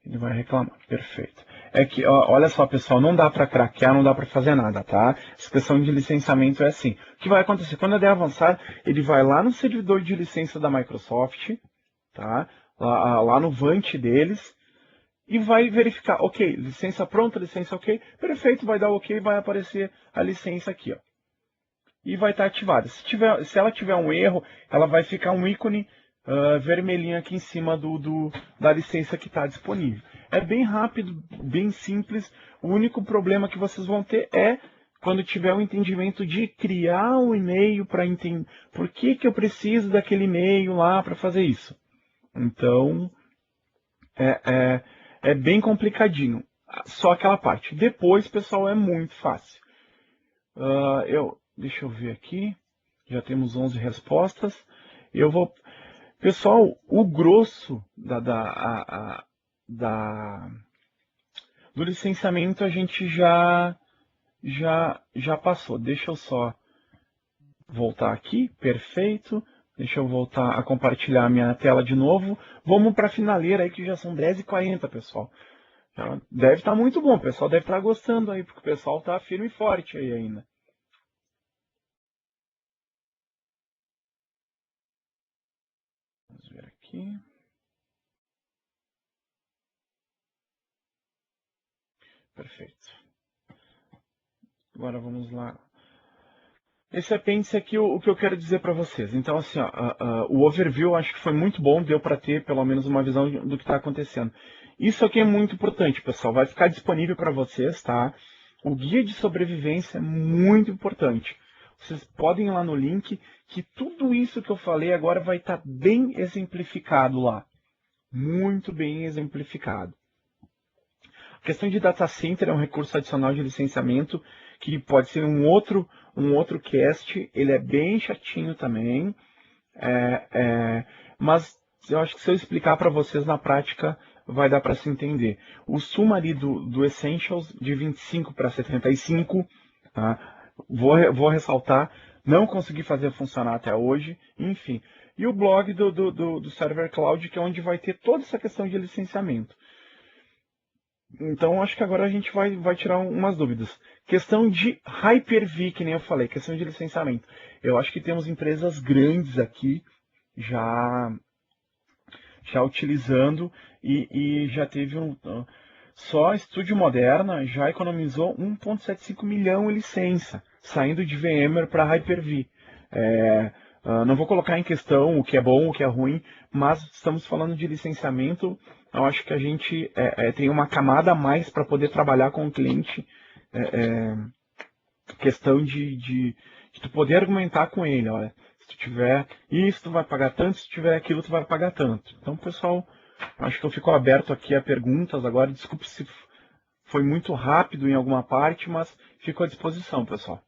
Ele vai reclamar, perfeito. É que, olha só, pessoal, não dá para craquear, não dá para fazer nada, tá? Essa questão de licenciamento é assim. O que vai acontecer? Quando eu der avançar, ele vai lá no servidor de licença da Microsoft, tá? Lá no Vant deles, e vai verificar, ok, licença pronta, licença ok, perfeito, vai dar ok, vai aparecer a licença aqui, ó. E vai estar ativada. Se ela tiver um erro, ela vai ficar um ícone vermelhinho aqui em cima da licença que está disponível. É bem rápido, bem simples. O único problema que vocês vão ter é quando tiver o entendimento de criar um e-mail para entender por que eu preciso daquele e-mail lá para fazer isso. Então, é bem complicadinho. Só aquela parte. Depois, pessoal, é muito fácil. Deixa eu ver aqui. Já temos 11 respostas. Pessoal, o grosso do licenciamento a gente já passou. Deixa eu só voltar aqui. Perfeito. Deixa eu voltar a compartilhar a minha tela de novo. Vamos para a finaleira aí, que já são 10h40, pessoal. Já deve estar muito bom. O pessoal deve estar gostando aí, porque o pessoal está firme e forte aí ainda. Vamos ver aqui. Perfeito. Agora vamos lá. Esse apêndice aqui, o que eu quero dizer para vocês. Então, assim, o overview acho que foi muito bom, deu para ter pelo menos uma visão do que está acontecendo. Isso aqui é muito importante, pessoal. Vai ficar disponível para vocês, tá? O guia de sobrevivência é muito importante. Vocês podem ir lá no link, que tudo isso que eu falei agora vai estar bem exemplificado lá. Muito bem exemplificado. A questão de data center é um recurso adicional de licenciamento que pode ser um outro cast. Ele é bem chatinho também, mas eu acho que se eu explicar para vocês na prática vai dar para se entender. O summary do Essentials de 25 para 75, tá? Vou ressaltar, não consegui fazer funcionar até hoje, enfim. E o blog do Server Cloud, que é onde vai ter toda essa questão de licenciamento. Então, acho que agora a gente vai tirar umas dúvidas. Questão de Hyper-V, que nem eu falei, questão de licenciamento. Eu acho que temos empresas grandes aqui já utilizando e já teve só a Studio Moderna já economizou 1,75 milhão em licença, saindo de VMware para Hyper-V. Não vou colocar em questão o que é bom, o que é ruim, mas estamos falando de licenciamento. Eu acho que a gente tem uma camada a mais para poder trabalhar com o cliente. Questão de tu poder argumentar com ele, olha, se tu tiver isso, tu vai pagar tanto, se tu tiver aquilo, tu vai pagar tanto. Então, pessoal, acho que eu fico aberto aqui a perguntas agora. Desculpe se foi muito rápido em alguma parte, mas fico à disposição, pessoal.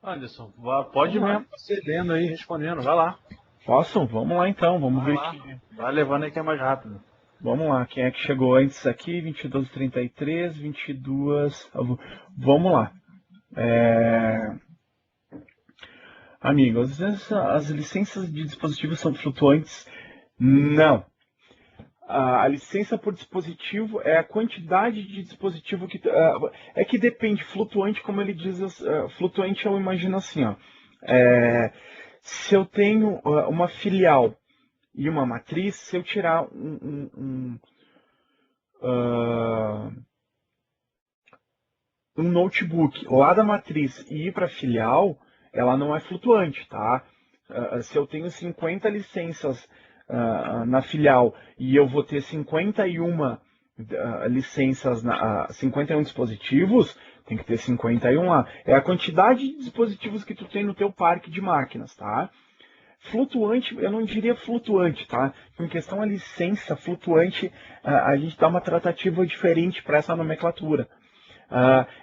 Anderson, pode mesmo cedendo aí, respondendo, vai lá. Posso? Vamos lá então, vamos ver aqui. Vai levando aí que é mais rápido. Vamos lá, quem é que chegou antes aqui? 22:33, 22... Vamos lá. Amigos, as licenças de dispositivos são flutuantes? Não. A licença por dispositivo é a quantidade de dispositivo que... é que depende, flutuante, como ele diz, flutuante eu imagino assim, ó. Se eu tenho uma filial e uma matriz, se eu tirar um notebook lá da matriz e ir para a filial, ela não é flutuante, tá? Se eu tenho 50 licenças na filial e eu vou ter 51 licenças, 51 dispositivos, tem que ter 51 lá. É a quantidade de dispositivos que tu tem no teu parque de máquinas, tá? Flutuante, eu não diria flutuante, tá? Em questão a licença flutuante, a gente dá uma tratativa diferente para essa nomenclatura.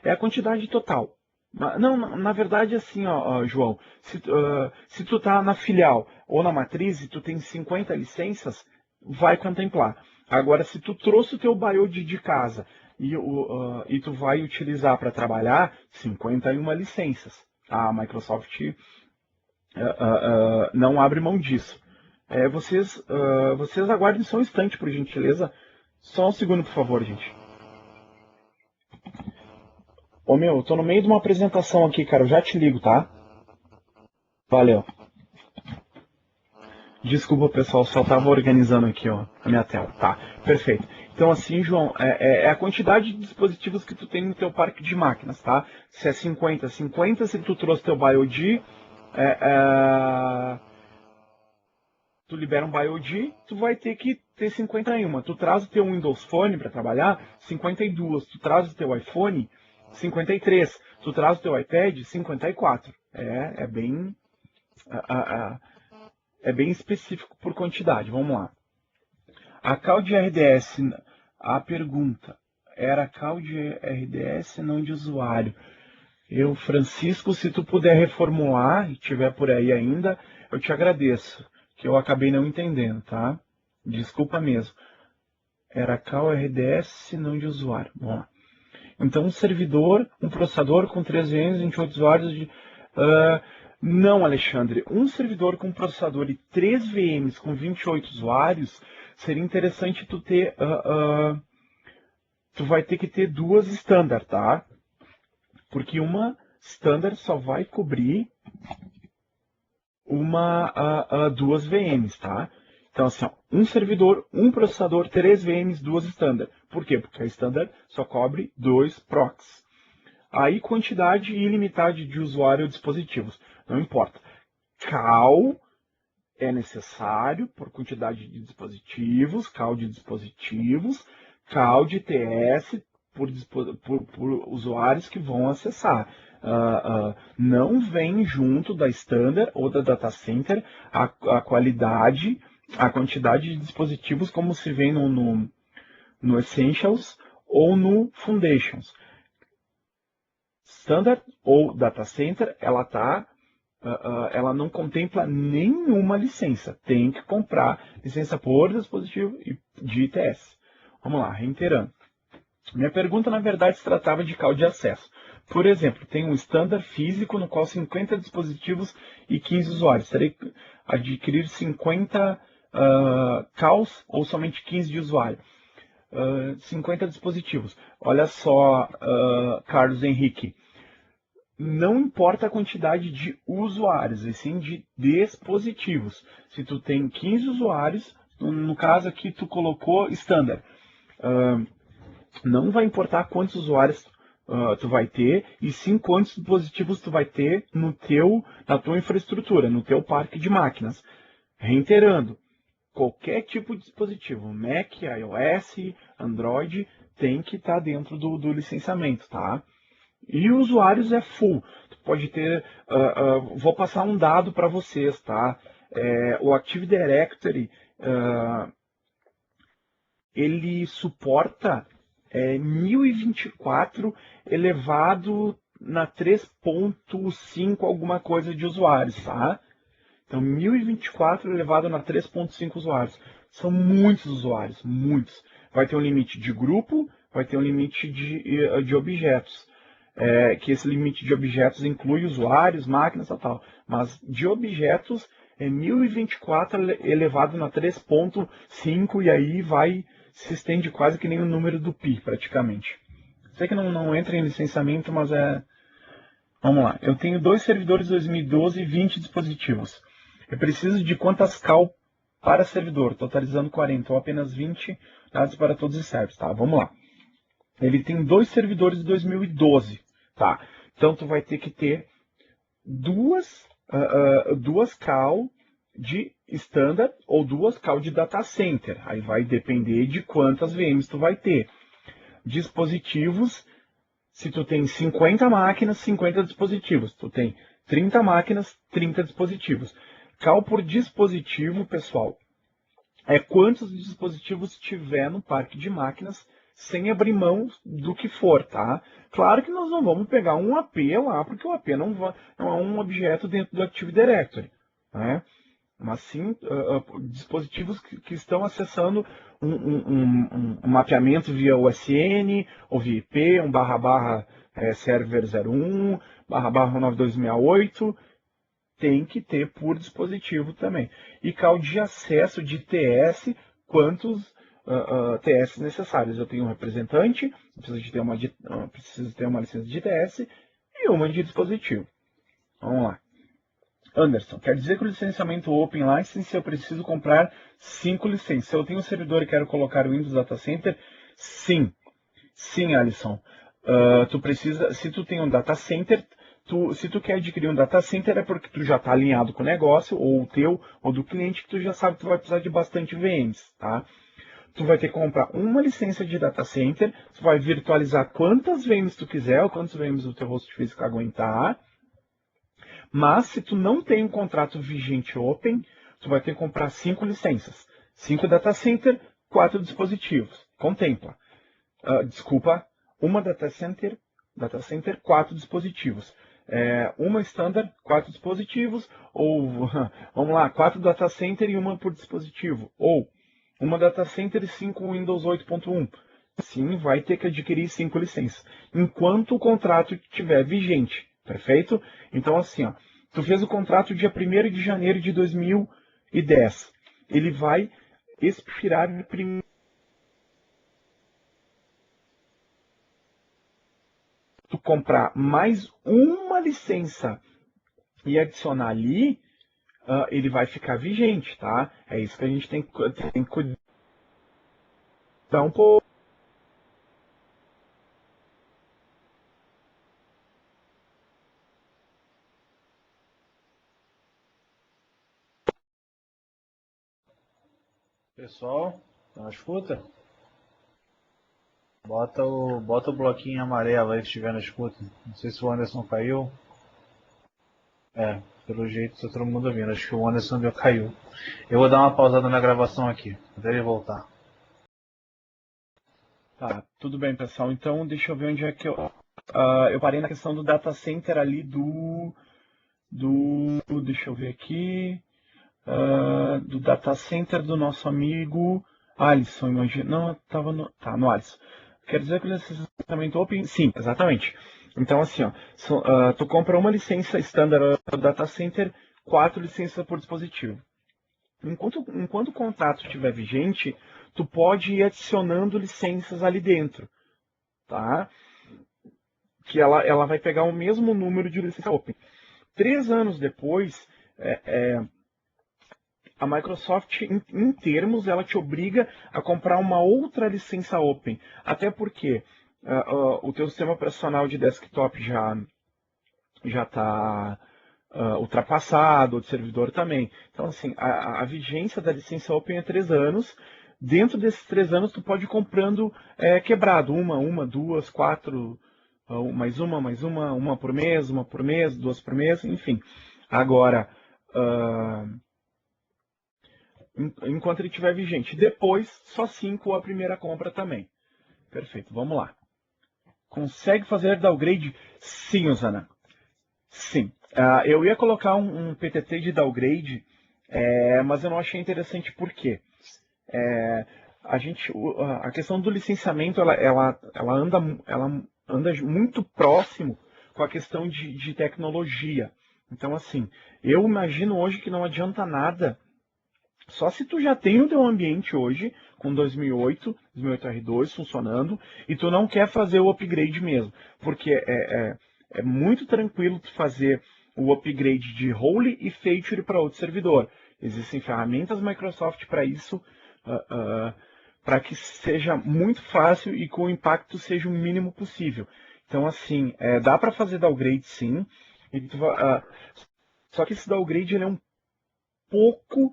É a quantidade total. Não, na verdade, assim, João, se tu tá na filial ou na matriz e tu tem 50 licenças, vai contemplar. Agora, se tu trouxe o teu BIOD de casa e tu vai utilizar para trabalhar, 51 licenças. A Microsoft não abre mão disso. Vocês aguardem só um instante, por gentileza. Só um segundo, por favor, gente. Ô meu, eu tô no meio de uma apresentação aqui, cara. Eu já te ligo, tá? Valeu. Desculpa, pessoal, só tava organizando aqui, ó, a minha tela. Tá, perfeito. Então, assim, João, é a quantidade de dispositivos que tu tem no teu parque de máquinas, tá? Se é 50, se tu trouxe teu BIOD, tu libera um BIOD, tu vai ter que ter 51. Tu traz o teu Windows Phone para trabalhar, 52. Tu traz o teu iPhone, 53. Tu traz o teu iPad, 54. É bem específico por quantidade. Vamos lá. A call de RDS, a pergunta era call de RDS, não de usuário. Francisco, se tu puder reformular e tiver por aí ainda, eu te agradeço, que eu acabei não entendendo, tá? Desculpa mesmo. Era call RDS, não de usuário. Vamos lá. Então, um servidor, um processador com 3 VMs, 28 usuários. Não, Alexandre. Um servidor com processador e 3 VMs com 28 usuários, seria interessante tu ter... tu vai ter que ter 2 standard, tá? Porque uma standard só vai cobrir 2 VMs, tá? Então, assim, um servidor, um processador, 3 VMs, 2 standard. Por quê? Porque a standard só cobre 2 proxies. Aí, quantidade ilimitada de usuário ou dispositivos. Não importa. Call é necessário por quantidade de dispositivos, call de dispositivos, call de TS por usuários que vão acessar. Não vem junto da standard ou da data center a qualidade, a quantidade de dispositivos como se vê no Essentials ou no Foundations. Standard ou data center, ela não contempla nenhuma licença. Tem que comprar licença por dispositivo e de ITS. Vamos lá, reiterando. Minha pergunta, na verdade, se tratava de call de acesso. Por exemplo, tem um standard físico no qual 50 dispositivos e 15 usuários. Terei que adquirir 50 CAUs ou somente 15 de usuário. 50 dispositivos. Olha só, Carlos Henrique. Não importa a quantidade de usuários, e sim de dispositivos. Se tu tem 15 usuários, no caso aqui tu colocou standard. Não vai importar quantos usuários tu vai ter, e sim quantos dispositivos tu vai ter na tua infraestrutura, no teu parque de máquinas. Reiterando, qualquer tipo de dispositivo, Mac, iOS, Android, tem que estar dentro do licenciamento, tá? E usuários é full. Tu pode ter, vou passar um dado para vocês, tá? O Active Directory, ele suporta 1024 elevado na 3.5 alguma coisa de usuários, tá? Então, 1024 elevado na 3.5 usuários. São muitos usuários, muitos. Vai ter um limite de grupo, vai ter um limite de objetos. Que esse limite de objetos inclui usuários, máquinas e tal. Mas de objetos é 1024 elevado na 3.5 e aí se estende quase que nem o número do pi, praticamente. Sei que não entra em licenciamento, mas Vamos lá. Eu tenho 2 servidores 2012 e 20 dispositivos. Eu preciso de quantas cal para servidor, totalizando 40, ou apenas 20 dados para todos os servers. Tá, vamos lá. Ele tem 2 servidores de 2012. Tá? Então, tu vai ter que ter duas cal de standard ou 2 cal de data center. Aí vai depender de quantas VMs tu vai ter. Dispositivos, se tu tem 50 máquinas, 50 dispositivos. Tu tem 30 máquinas, 30 dispositivos. Cal por dispositivo, pessoal, é quantos dispositivos tiver no parque de máquinas, sem abrir mão do que for, tá? Claro que nós não vamos pegar um AP lá, porque o AP não é um objeto dentro do Active Directory, né? Mas sim dispositivos que estão acessando um mapeamento via USN ou via IP, um server 01, // 9268, tem que ter por dispositivo também. E cal de acesso de TS, quantos TS necessários. Eu tenho um representante, preciso ter uma licença de TS e uma de dispositivo. Vamos lá. Anderson, quer dizer que o licenciamento Open License eu preciso comprar 5 licenças. Se eu tenho um servidor e quero colocar o Windows Data Center, sim. Sim, Alisson. Tu precisa, se tu tem um data center, se tu quer adquirir um data center é porque tu já está alinhado com o negócio, ou o teu, ou do cliente, que tu já sabe que tu vai precisar de bastante VMs, tá? Tu vai ter que comprar uma licença de data center, tu vai virtualizar quantas VMs tu quiser, ou quantos VMs o teu host físico aguentar. Mas se tu não tem um contrato vigente Open, tu vai ter que comprar 5 licenças. 5 data center, 4 dispositivos. Contempla. Uma data center, 4 dispositivos. Uma standard, 4 dispositivos, ou, vamos lá, 4 data center e uma por dispositivo. Ou, uma data center e 5 Windows 8.1. Sim, vai ter que adquirir 5 licenças, enquanto o contrato estiver vigente. Perfeito? Então, assim, ó, tu fez o contrato dia 1º de janeiro de 2010. Ele vai expirar no primeiro. Tu comprar mais uma licença e adicionar ali, ele vai ficar vigente, tá? É isso que a gente tem que cuidar um pouco. Pessoal, tá na escuta? Bota o bloquinho amarelo aí se estiver na escuta. Não sei se o Anderson caiu. Pelo jeito tá todo mundo ouvindo. Acho que o Anderson caiu. Eu vou dar uma pausada na gravação aqui, até ele voltar. Tá, tudo bem, pessoal. Então, deixa eu ver onde é que eu parei na questão do data center ali deixa eu ver aqui, do data center do nosso amigo Alisson, imagina. Não, estava no Alisson. Quer dizer que o licenciamento Open? Sim, exatamente. Então, assim, ó, tu compra uma licença standard data center, 4 licenças por dispositivo. Enquanto o contrato estiver vigente, tu pode ir adicionando licenças ali dentro, tá? Que ela vai pegar o mesmo número de licença open. 3 anos depois, a Microsoft, em termos, ela te obriga a comprar uma outra licença open. Até porque o teu sistema operacional de desktop já está ultrapassado, o de servidor também. Então, assim, a vigência da licença open é 3 anos. Dentro desses 3 anos, tu pode ir comprando quebrado, uma, duas, quatro, mais uma por mês, duas por mês, enfim. Agora, enquanto ele estiver vigente. Depois, só 5 a primeira compra também. Perfeito, vamos lá. Consegue fazer downgrade? Sim, Osana. Sim. Eu ia colocar um PTT de downgrade, mas eu não achei interessante por quê? A questão do licenciamento, ela anda muito próximo com a questão de tecnologia. Então, assim, eu imagino hoje que não adianta nada, só se tu já tem o teu ambiente hoje, com 2008 R2 funcionando, e tu não quer fazer o upgrade mesmo. Porque é muito tranquilo tu fazer o upgrade de role e feature para outro servidor. Existem ferramentas Microsoft para isso, para que seja muito fácil e que o impacto seja o mínimo possível. Então, assim, dá para fazer downgrade sim, só que esse downgrade ele é um pouco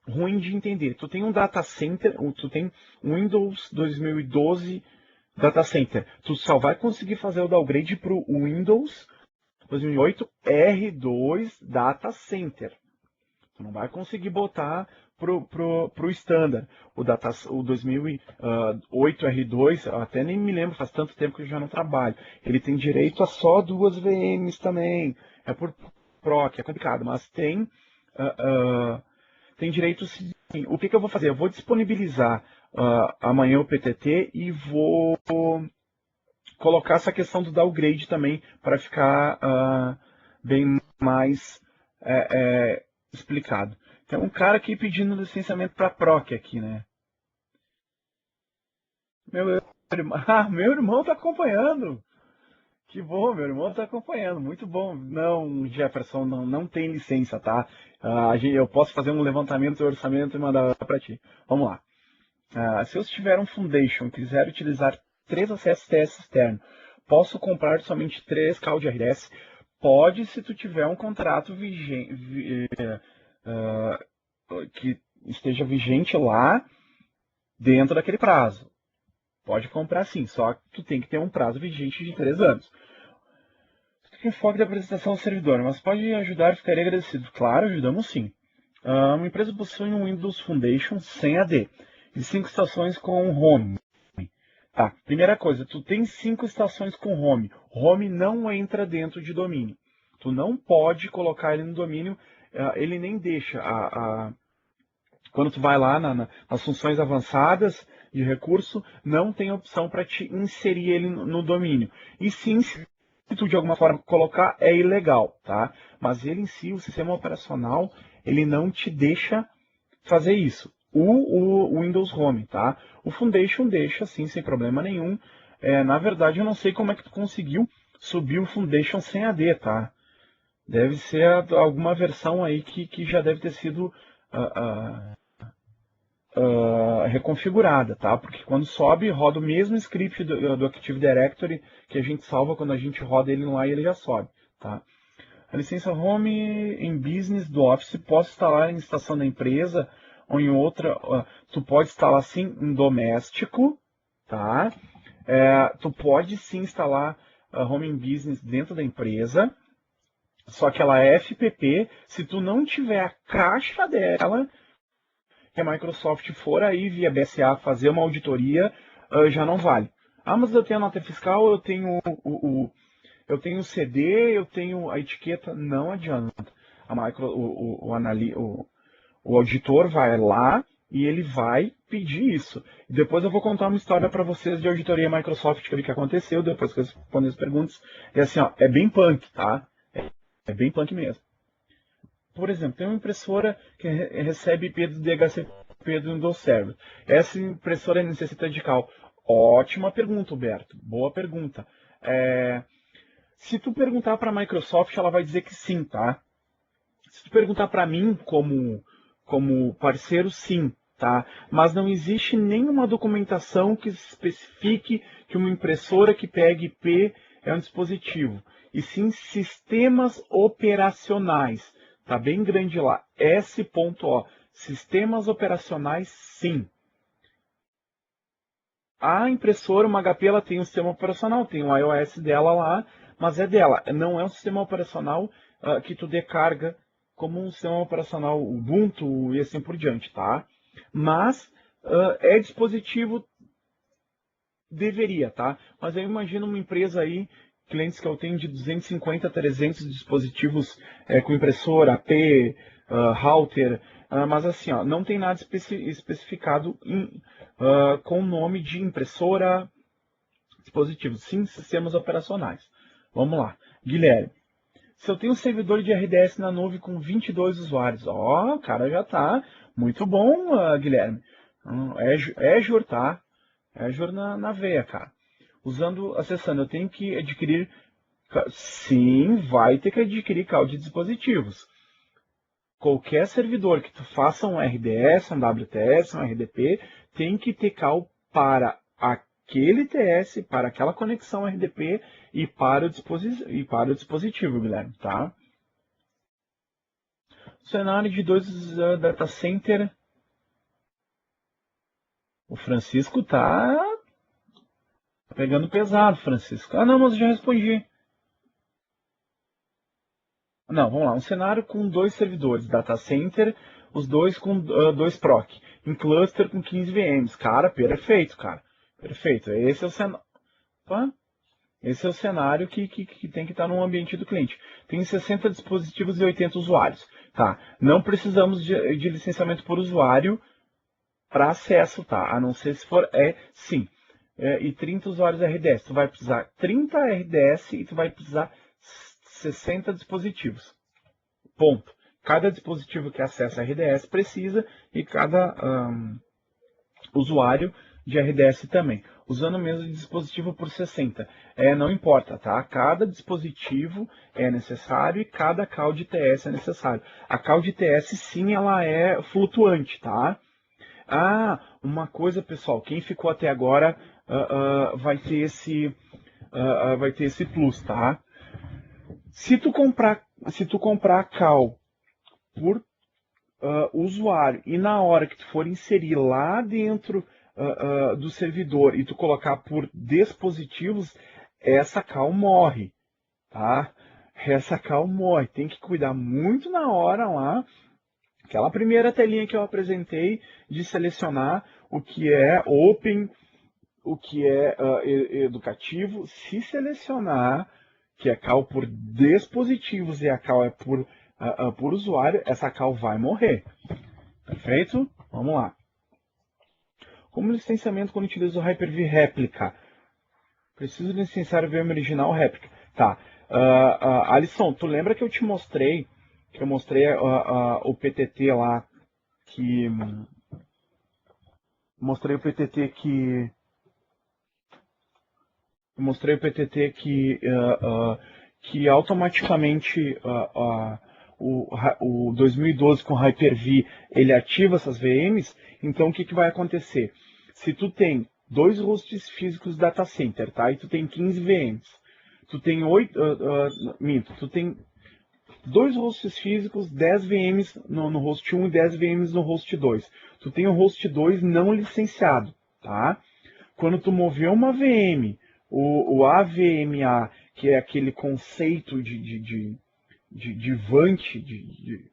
ruim de entender. Tu tem um data center, tu tem um Windows 2012 data center. Tu só vai conseguir fazer o downgrade para o Windows 2008 R2 data center. Tu não vai conseguir botar pro standard. O 2008 R2, eu até nem me lembro, faz tanto tempo que eu já não trabalho. Ele tem direito a só 2 VMs também. É por proc, é complicado, mas tem direito sim. O que eu vou fazer? Eu vou disponibilizar amanhã o PTT e vou colocar essa questão do downgrade também para ficar bem mais explicado. Tem um cara aqui pedindo licenciamento para PROC aqui, né? Meu irmão está acompanhando. Que bom, meu irmão está acompanhando, muito bom. Não, Jefferson, não tem licença, tá? Eu posso fazer um levantamento de orçamento e mandar para ti. Vamos lá. Se eu tiver um Foundation e quiser utilizar 3 acessos TS externo, posso comprar somente 3 CAL RS? Pode, se tu tiver um contrato que esteja vigente lá dentro daquele prazo. Pode comprar sim, só que tu tem que ter um prazo vigente de 3 anos. Enfoque da apresentação ao servidor, mas pode ajudar, ficaria agradecido. Claro, ajudamos sim. Uma empresa possui um Windows Foundation sem AD e 5 estações com Home. Tá, primeira coisa, tu tem 5 estações com Home. Home não entra dentro de domínio. Tu não pode colocar ele no domínio, ele nem deixa. Quando tu vai lá nas funções avançadas de recurso, não tem opção para te inserir ele no domínio. E sim, se tu de alguma forma colocar, é ilegal, tá? Mas ele em si, o sistema operacional, ele não te deixa fazer isso. O Windows Home, tá? O Foundation deixa, sim, sem problema nenhum. Na verdade, eu não sei como é que tu conseguiu subir o Foundation sem AD, tá? Deve ser alguma versão aí que já deve ter sido reconfigurada, tá? Porque quando sobe, roda o mesmo script do Active Directory que a gente salva quando a gente roda ele lá e ele já sobe, tá? A licença Home em Business do Office posso instalar em estação da empresa ou em outra, tu pode instalar sim em doméstico, tá? Tu pode sim instalar Home in Business dentro da empresa, só que ela é FPP, se tu não tiver a caixa dela, que a Microsoft for aí via BSA fazer uma auditoria, já não vale. Mas eu tenho a nota fiscal, eu tenho eu tenho o CD, eu tenho a etiqueta, não adianta. O auditor vai lá e ele vai pedir isso. E depois eu vou contar uma história para vocês de auditoria Microsoft, que aconteceu, depois que eu responder as perguntas. É assim, ó, é bem punk, tá? É bem punk mesmo. Por exemplo, tem uma impressora que recebe IP do DHCP do Windows Server. Essa impressora necessita de cal. Ótima pergunta, Huberto. Boa pergunta. Se tu perguntar para a Microsoft, ela vai dizer que sim, tá? Se tu perguntar para mim como parceiro, sim, tá? Mas não existe nenhuma documentação que especifique que uma impressora que pega IP é um dispositivo. E sim sistemas operacionais. Tá bem grande lá. S.O. Sistemas operacionais, sim. A impressora, uma HP, ela tem um sistema operacional, tem o iOS dela lá, mas é dela. Não é um sistema operacional que tu descarga como um sistema operacional Ubuntu e assim por diante, tá? Mas é dispositivo, deveria, tá? Mas eu imagino uma empresa aí, clientes que eu tenho de 250 a 300 dispositivos com impressora, AP, router, mas assim, ó, não tem nada especificado com o nome de impressora, dispositivos, sim, sistemas operacionais. Vamos lá. Guilherme, se eu tenho um servidor de RDS na nuvem com 22 usuários, ó, o cara já tá muito bom, Guilherme. Azure, tá? Azure na veia, cara. Acessando, eu tenho que adquirir, sim, vai ter que adquirir cloud de dispositivos. Qualquer servidor que tu faça um RDS, um WTS, um RDP, tem que ter cal para aquele TS, para aquela conexão RDP e para o dispositivo, Guilherme, tá? Cenário de 2 data center. O Francisco tá pegando pesado, Francisco. Ah, não, mas eu já respondi. Não, vamos lá. Um cenário com 2 servidores, data center, os dois com 2 proc, em cluster com 15 VMs. Cara, perfeito, cara. Perfeito. Esse é o cenário. Esse é o cenário que tem que estar no ambiente do cliente. Tem 60 dispositivos e 80 usuários. Tá. Não precisamos de licenciamento por usuário para acesso, tá? A não ser se for sim. E 30 usuários RDS. Tu vai precisar 30 RDS e tu vai precisar 60 dispositivos. Ponto. Cada dispositivo que acessa RDS precisa e cada usuário de RDS também. Usando o mesmo dispositivo por 60. Não importa, tá? Cada dispositivo é necessário e cada call de TS é necessário. A call de TS, sim, ela é flutuante, tá? Ah, uma coisa, pessoal, quem ficou até agora vai ter esse plus, tá? Se tu comprar cal por usuário e na hora que tu for inserir lá dentro do servidor e tu colocar por dispositivos, essa cal morre, tá? Essa cal morre. Tem que cuidar muito na hora lá. Aquela primeira telinha que eu apresentei de selecionar o que é open, o que é educativo. Se selecionar que a cal por dispositivos e a cal é por usuário, essa cal vai morrer. Perfeito? Vamos lá. Como licenciamento quando utiliza o Hyper-V réplica? Preciso licenciar o VM original réplica. Tá. Alisson, tu lembra que eu te mostrei, o PTT lá, que... Mostrei o PTT que automaticamente o 2012 com Hyper-V ele ativa essas VMs. Então o que vai acontecer? Se tu tem 2 hosts físicos data center, tá? E tu tem 15 VMs, tu tem 2 hosts físicos, 10 VMs no host 1 e 10 VMs no host 2. Tu tem o host 2 não licenciado, tá? Quando tu mover uma VM, o AVMA, que é aquele conceito de vante, de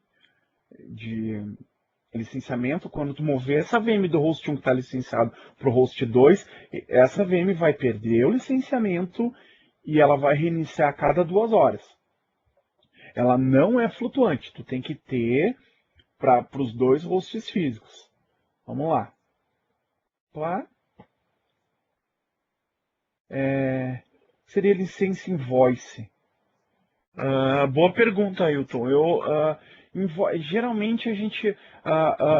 licenciamento, quando tu mover essa VM do host 1 que está licenciado para o host 2, essa VM vai perder o licenciamento e ela vai reiniciar a cada 2 horas. Ela não é flutuante, tu tem que ter para os 2 hosts físicos. Vamos lá. Seria licença invoice. Boa pergunta, Ailton. Geralmente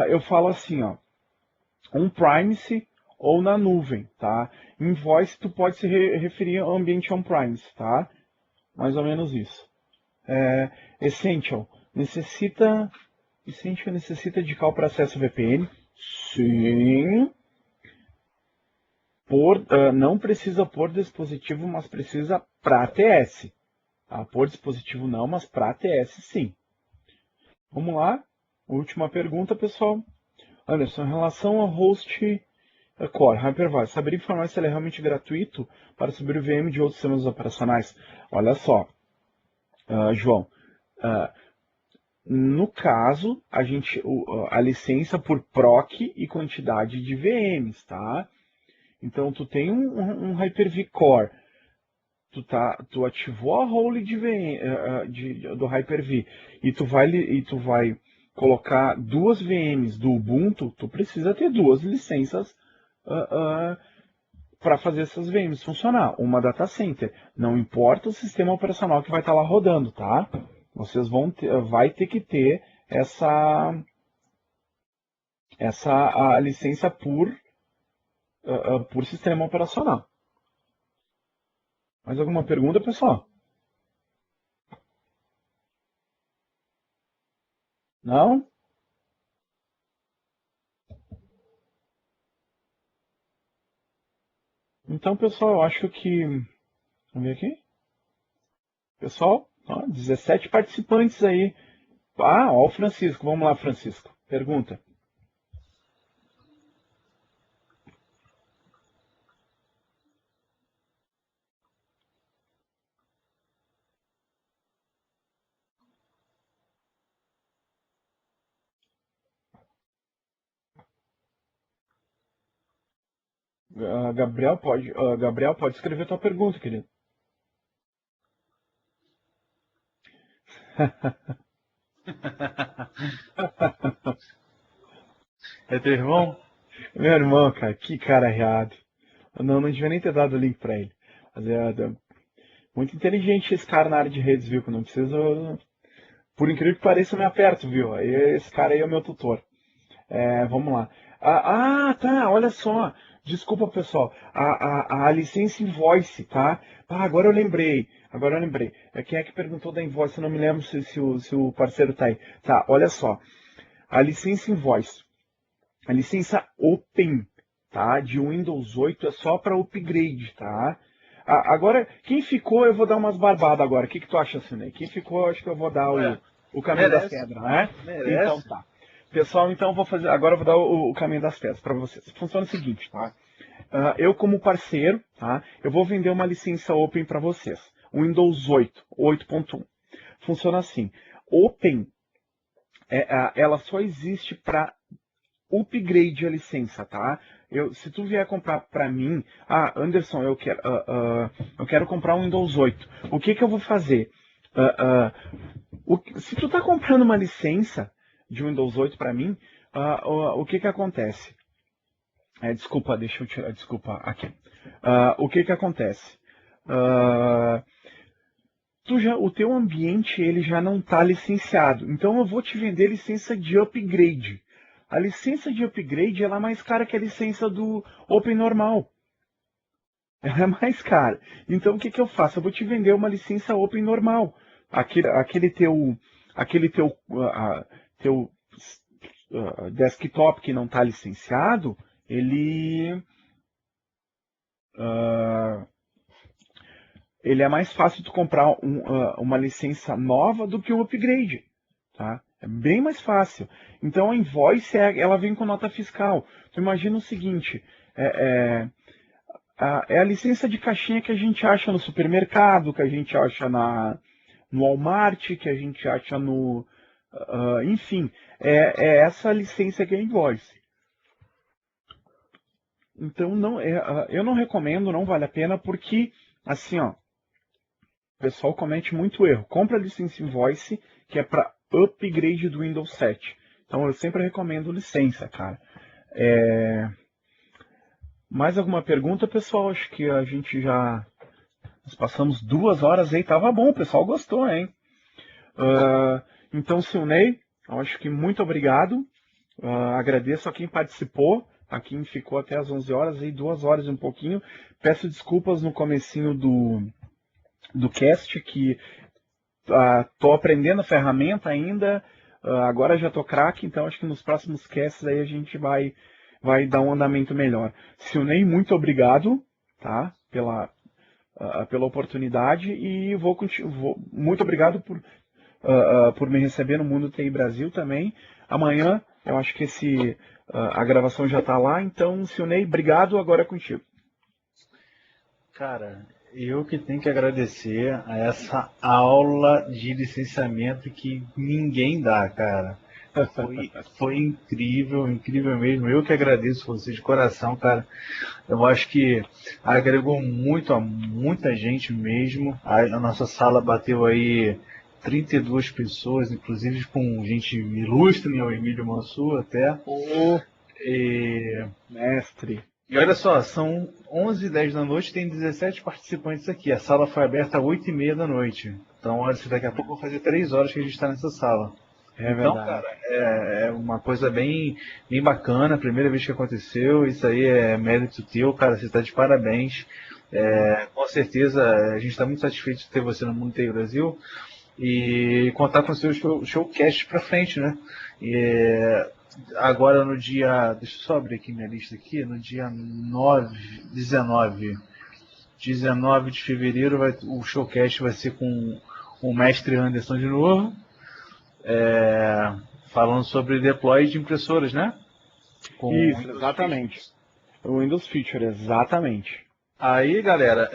eu falo assim, ó, on-premise ou na nuvem, tá? Invoice tu pode se referir ao ambiente on-premise, tá? Mais ou menos isso. Essential necessita de call para acesso VPN? Sim. Não precisa por dispositivo, mas precisa para ATS. Tá? Por dispositivo não, mas para ATS sim. Vamos lá. Última pergunta, pessoal. Anderson, em relação ao host Core, Hyper-V, saberia informar se ele é realmente gratuito para subir o VM de outros sistemas operacionais? Olha só, João. No caso, a licença por proc e quantidade de VMs, tá? Então, tu tem um Hyper-V Core, tu ativou a role de VM, do Hyper-V e tu vai colocar duas VMs do Ubuntu, tu precisa ter duas licenças para fazer essas VMs funcionar. Uma data center, não importa o sistema operacional que vai estar lá rodando, tá? Vocês vai ter que ter a licença por sistema operacional. Mais alguma pergunta, pessoal? Não? Então, pessoal, eu acho que... Vamos ver aqui. Pessoal, 17 participantes aí. Ó o Francisco. Vamos lá, Francisco. Pergunta. Gabriel, pode escrever tua pergunta, querido. É teu irmão? Meu irmão, cara, que cara errado. Não devia nem ter dado o link pra ele. Mas muito inteligente esse cara na área de redes, viu? Que não precisa... Por incrível que pareça, eu me aperto, viu? Esse cara aí é o meu tutor. Vamos lá. Tá, olha só. Desculpa, pessoal. A licença invoice, tá? Agora eu lembrei. Quem é que perguntou da invoice? Eu não me lembro se o parceiro tá aí. Tá, olha só. A licença invoice. A licença open, tá? De Windows 8 é só para upgrade, tá? Agora, quem ficou, eu vou dar umas barbadas agora. O que tu acha, Sinei? Quem ficou, eu acho que eu vou dar o caminho das pedras, né? Merece. Então tá. Pessoal, então agora eu vou dar o caminho das pedras para vocês. Funciona o seguinte, tá? Eu como parceiro, tá? Eu vou vender uma licença Open para vocês. Windows 8, 8.1. Funciona assim. Open, ela só existe para upgrade a licença, tá? Se tu vier comprar para mim, Anderson, eu quero comprar um Windows 8. O que eu vou fazer? Se tu tá comprando uma licença de Windows 8 para mim, o que acontece? Desculpa, deixa eu tirar, desculpa, aqui. O que acontece? O teu ambiente ele já não está licenciado, então eu vou te vender licença de upgrade. A licença de upgrade ela é mais cara que a licença do Open normal. Ela é mais cara. Então o que eu faço? Eu vou te vender uma licença Open normal. Aquele teu desktop que não está licenciado, ele é mais fácil tu comprar uma licença nova do que um upgrade, tá? É bem mais fácil. Então a invoice ela vem com nota fiscal. Tu imagina o seguinte, é a licença de caixinha que a gente acha no supermercado, que a gente acha no Walmart, que a gente acha enfim, é essa licença que é invoice. Então eu não recomendo, não vale a pena, porque assim, ó, o pessoal comete muito erro. Compra a licença invoice, que é para upgrade do Windows 7. Então eu sempre recomendo licença, cara. Mais alguma pergunta, pessoal? Acho que a gente já... Nós passamos 2 horas aí, tava bom, o pessoal gostou, hein? Então, Silnei, eu acho que muito obrigado. Agradeço a quem participou, a quem ficou até as 11 horas, aí 2 horas e um pouquinho. Peço desculpas no comecinho do cast, que tô aprendendo a ferramenta ainda, agora já tô craque, então acho que nos próximos casts aí a gente vai dar um andamento melhor. Silnei, muito obrigado, tá? Pela oportunidade, e muito obrigado por me receber no Mundo TI Brasil também. Amanhã, eu acho que a gravação já está lá, então, Silnei, obrigado, agora é contigo. Cara, eu que tenho que agradecer a essa aula de licenciamento que ninguém dá, cara. Foi incrível, incrível mesmo. Eu que agradeço você de coração, cara. Eu acho que agregou muito a muita gente mesmo. A nossa sala bateu aí 32 pessoas, inclusive com gente ilustre, né? O Emílio Mansur até. E, Mestre. e olha só, são 11h10 da noite, tem 17 participantes aqui. A sala foi aberta às 8h30 da noite. Então, olha, daqui a pouco eu vou fazer 3 horas que a gente está nessa sala. Então, Verdade. cara, é uma coisa bem bacana, primeira vez que aconteceu, isso aí é mérito teu, cara, você está de parabéns. Com certeza, a gente está muito satisfeito de ter você no Mundo TI Brasil e contar com o seu showcast para frente, né? Agora no dia, deixa eu só abrir aqui minha lista aqui, no dia 19 de fevereiro o showcast vai ser com o mestre Anderson de novo. Falando sobre deploy de impressoras, né? Isso, Windows exatamente. Features. O Windows Feature, exatamente. Aí, galera,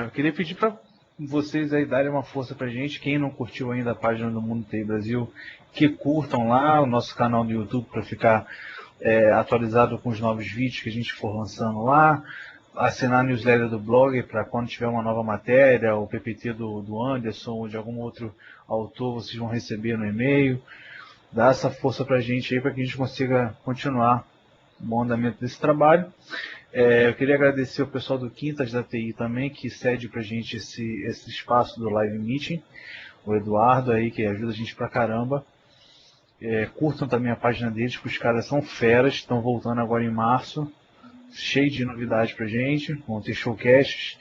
eu queria pedir para vocês aí darem uma força pra gente. Quem não curtiu ainda a página do Mundo TI Brasil, que curtam lá o nosso canal do YouTube para ficar atualizado com os novos vídeos que a gente for lançando lá. Assinar a newsletter do blog para quando tiver uma nova matéria, o PPT do Anderson ou de algum outro autor, vocês vão receber no e-mail. Dá essa força pra gente aí para que a gente consiga continuar o bom andamento desse trabalho. Eu queria agradecer o pessoal do Quintas da TI também, que cede pra gente esse espaço do Live Meeting. O Eduardo aí, que ajuda a gente pra caramba. Curtam também a página deles, que os caras são feras, estão voltando agora em março. Cheio de novidades pra gente, vão ter showcasts.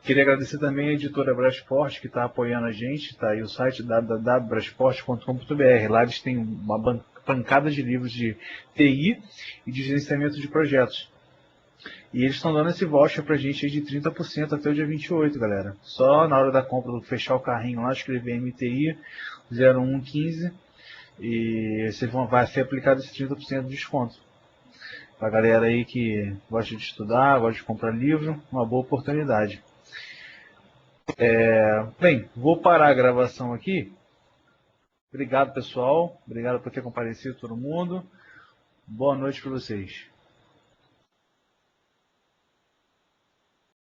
Queria agradecer também a editora Brasport, que está apoiando a gente, tá aí o site www.brasport.com.br. Lá eles têm uma pancada de livros de TI e de gerenciamento de projetos. E eles estão dando esse voucher pra gente aí de 30% até o dia 28, galera. Só na hora da compra, fechar o carrinho lá, escrever MTI 0115 e vai ser aplicado esse 30% de desconto. Pra galera aí que gosta de estudar, gosta de comprar livro, uma boa oportunidade. Bem, vou parar a gravação aqui. Obrigado, pessoal. Obrigado por ter comparecido todo mundo. Boa noite para vocês.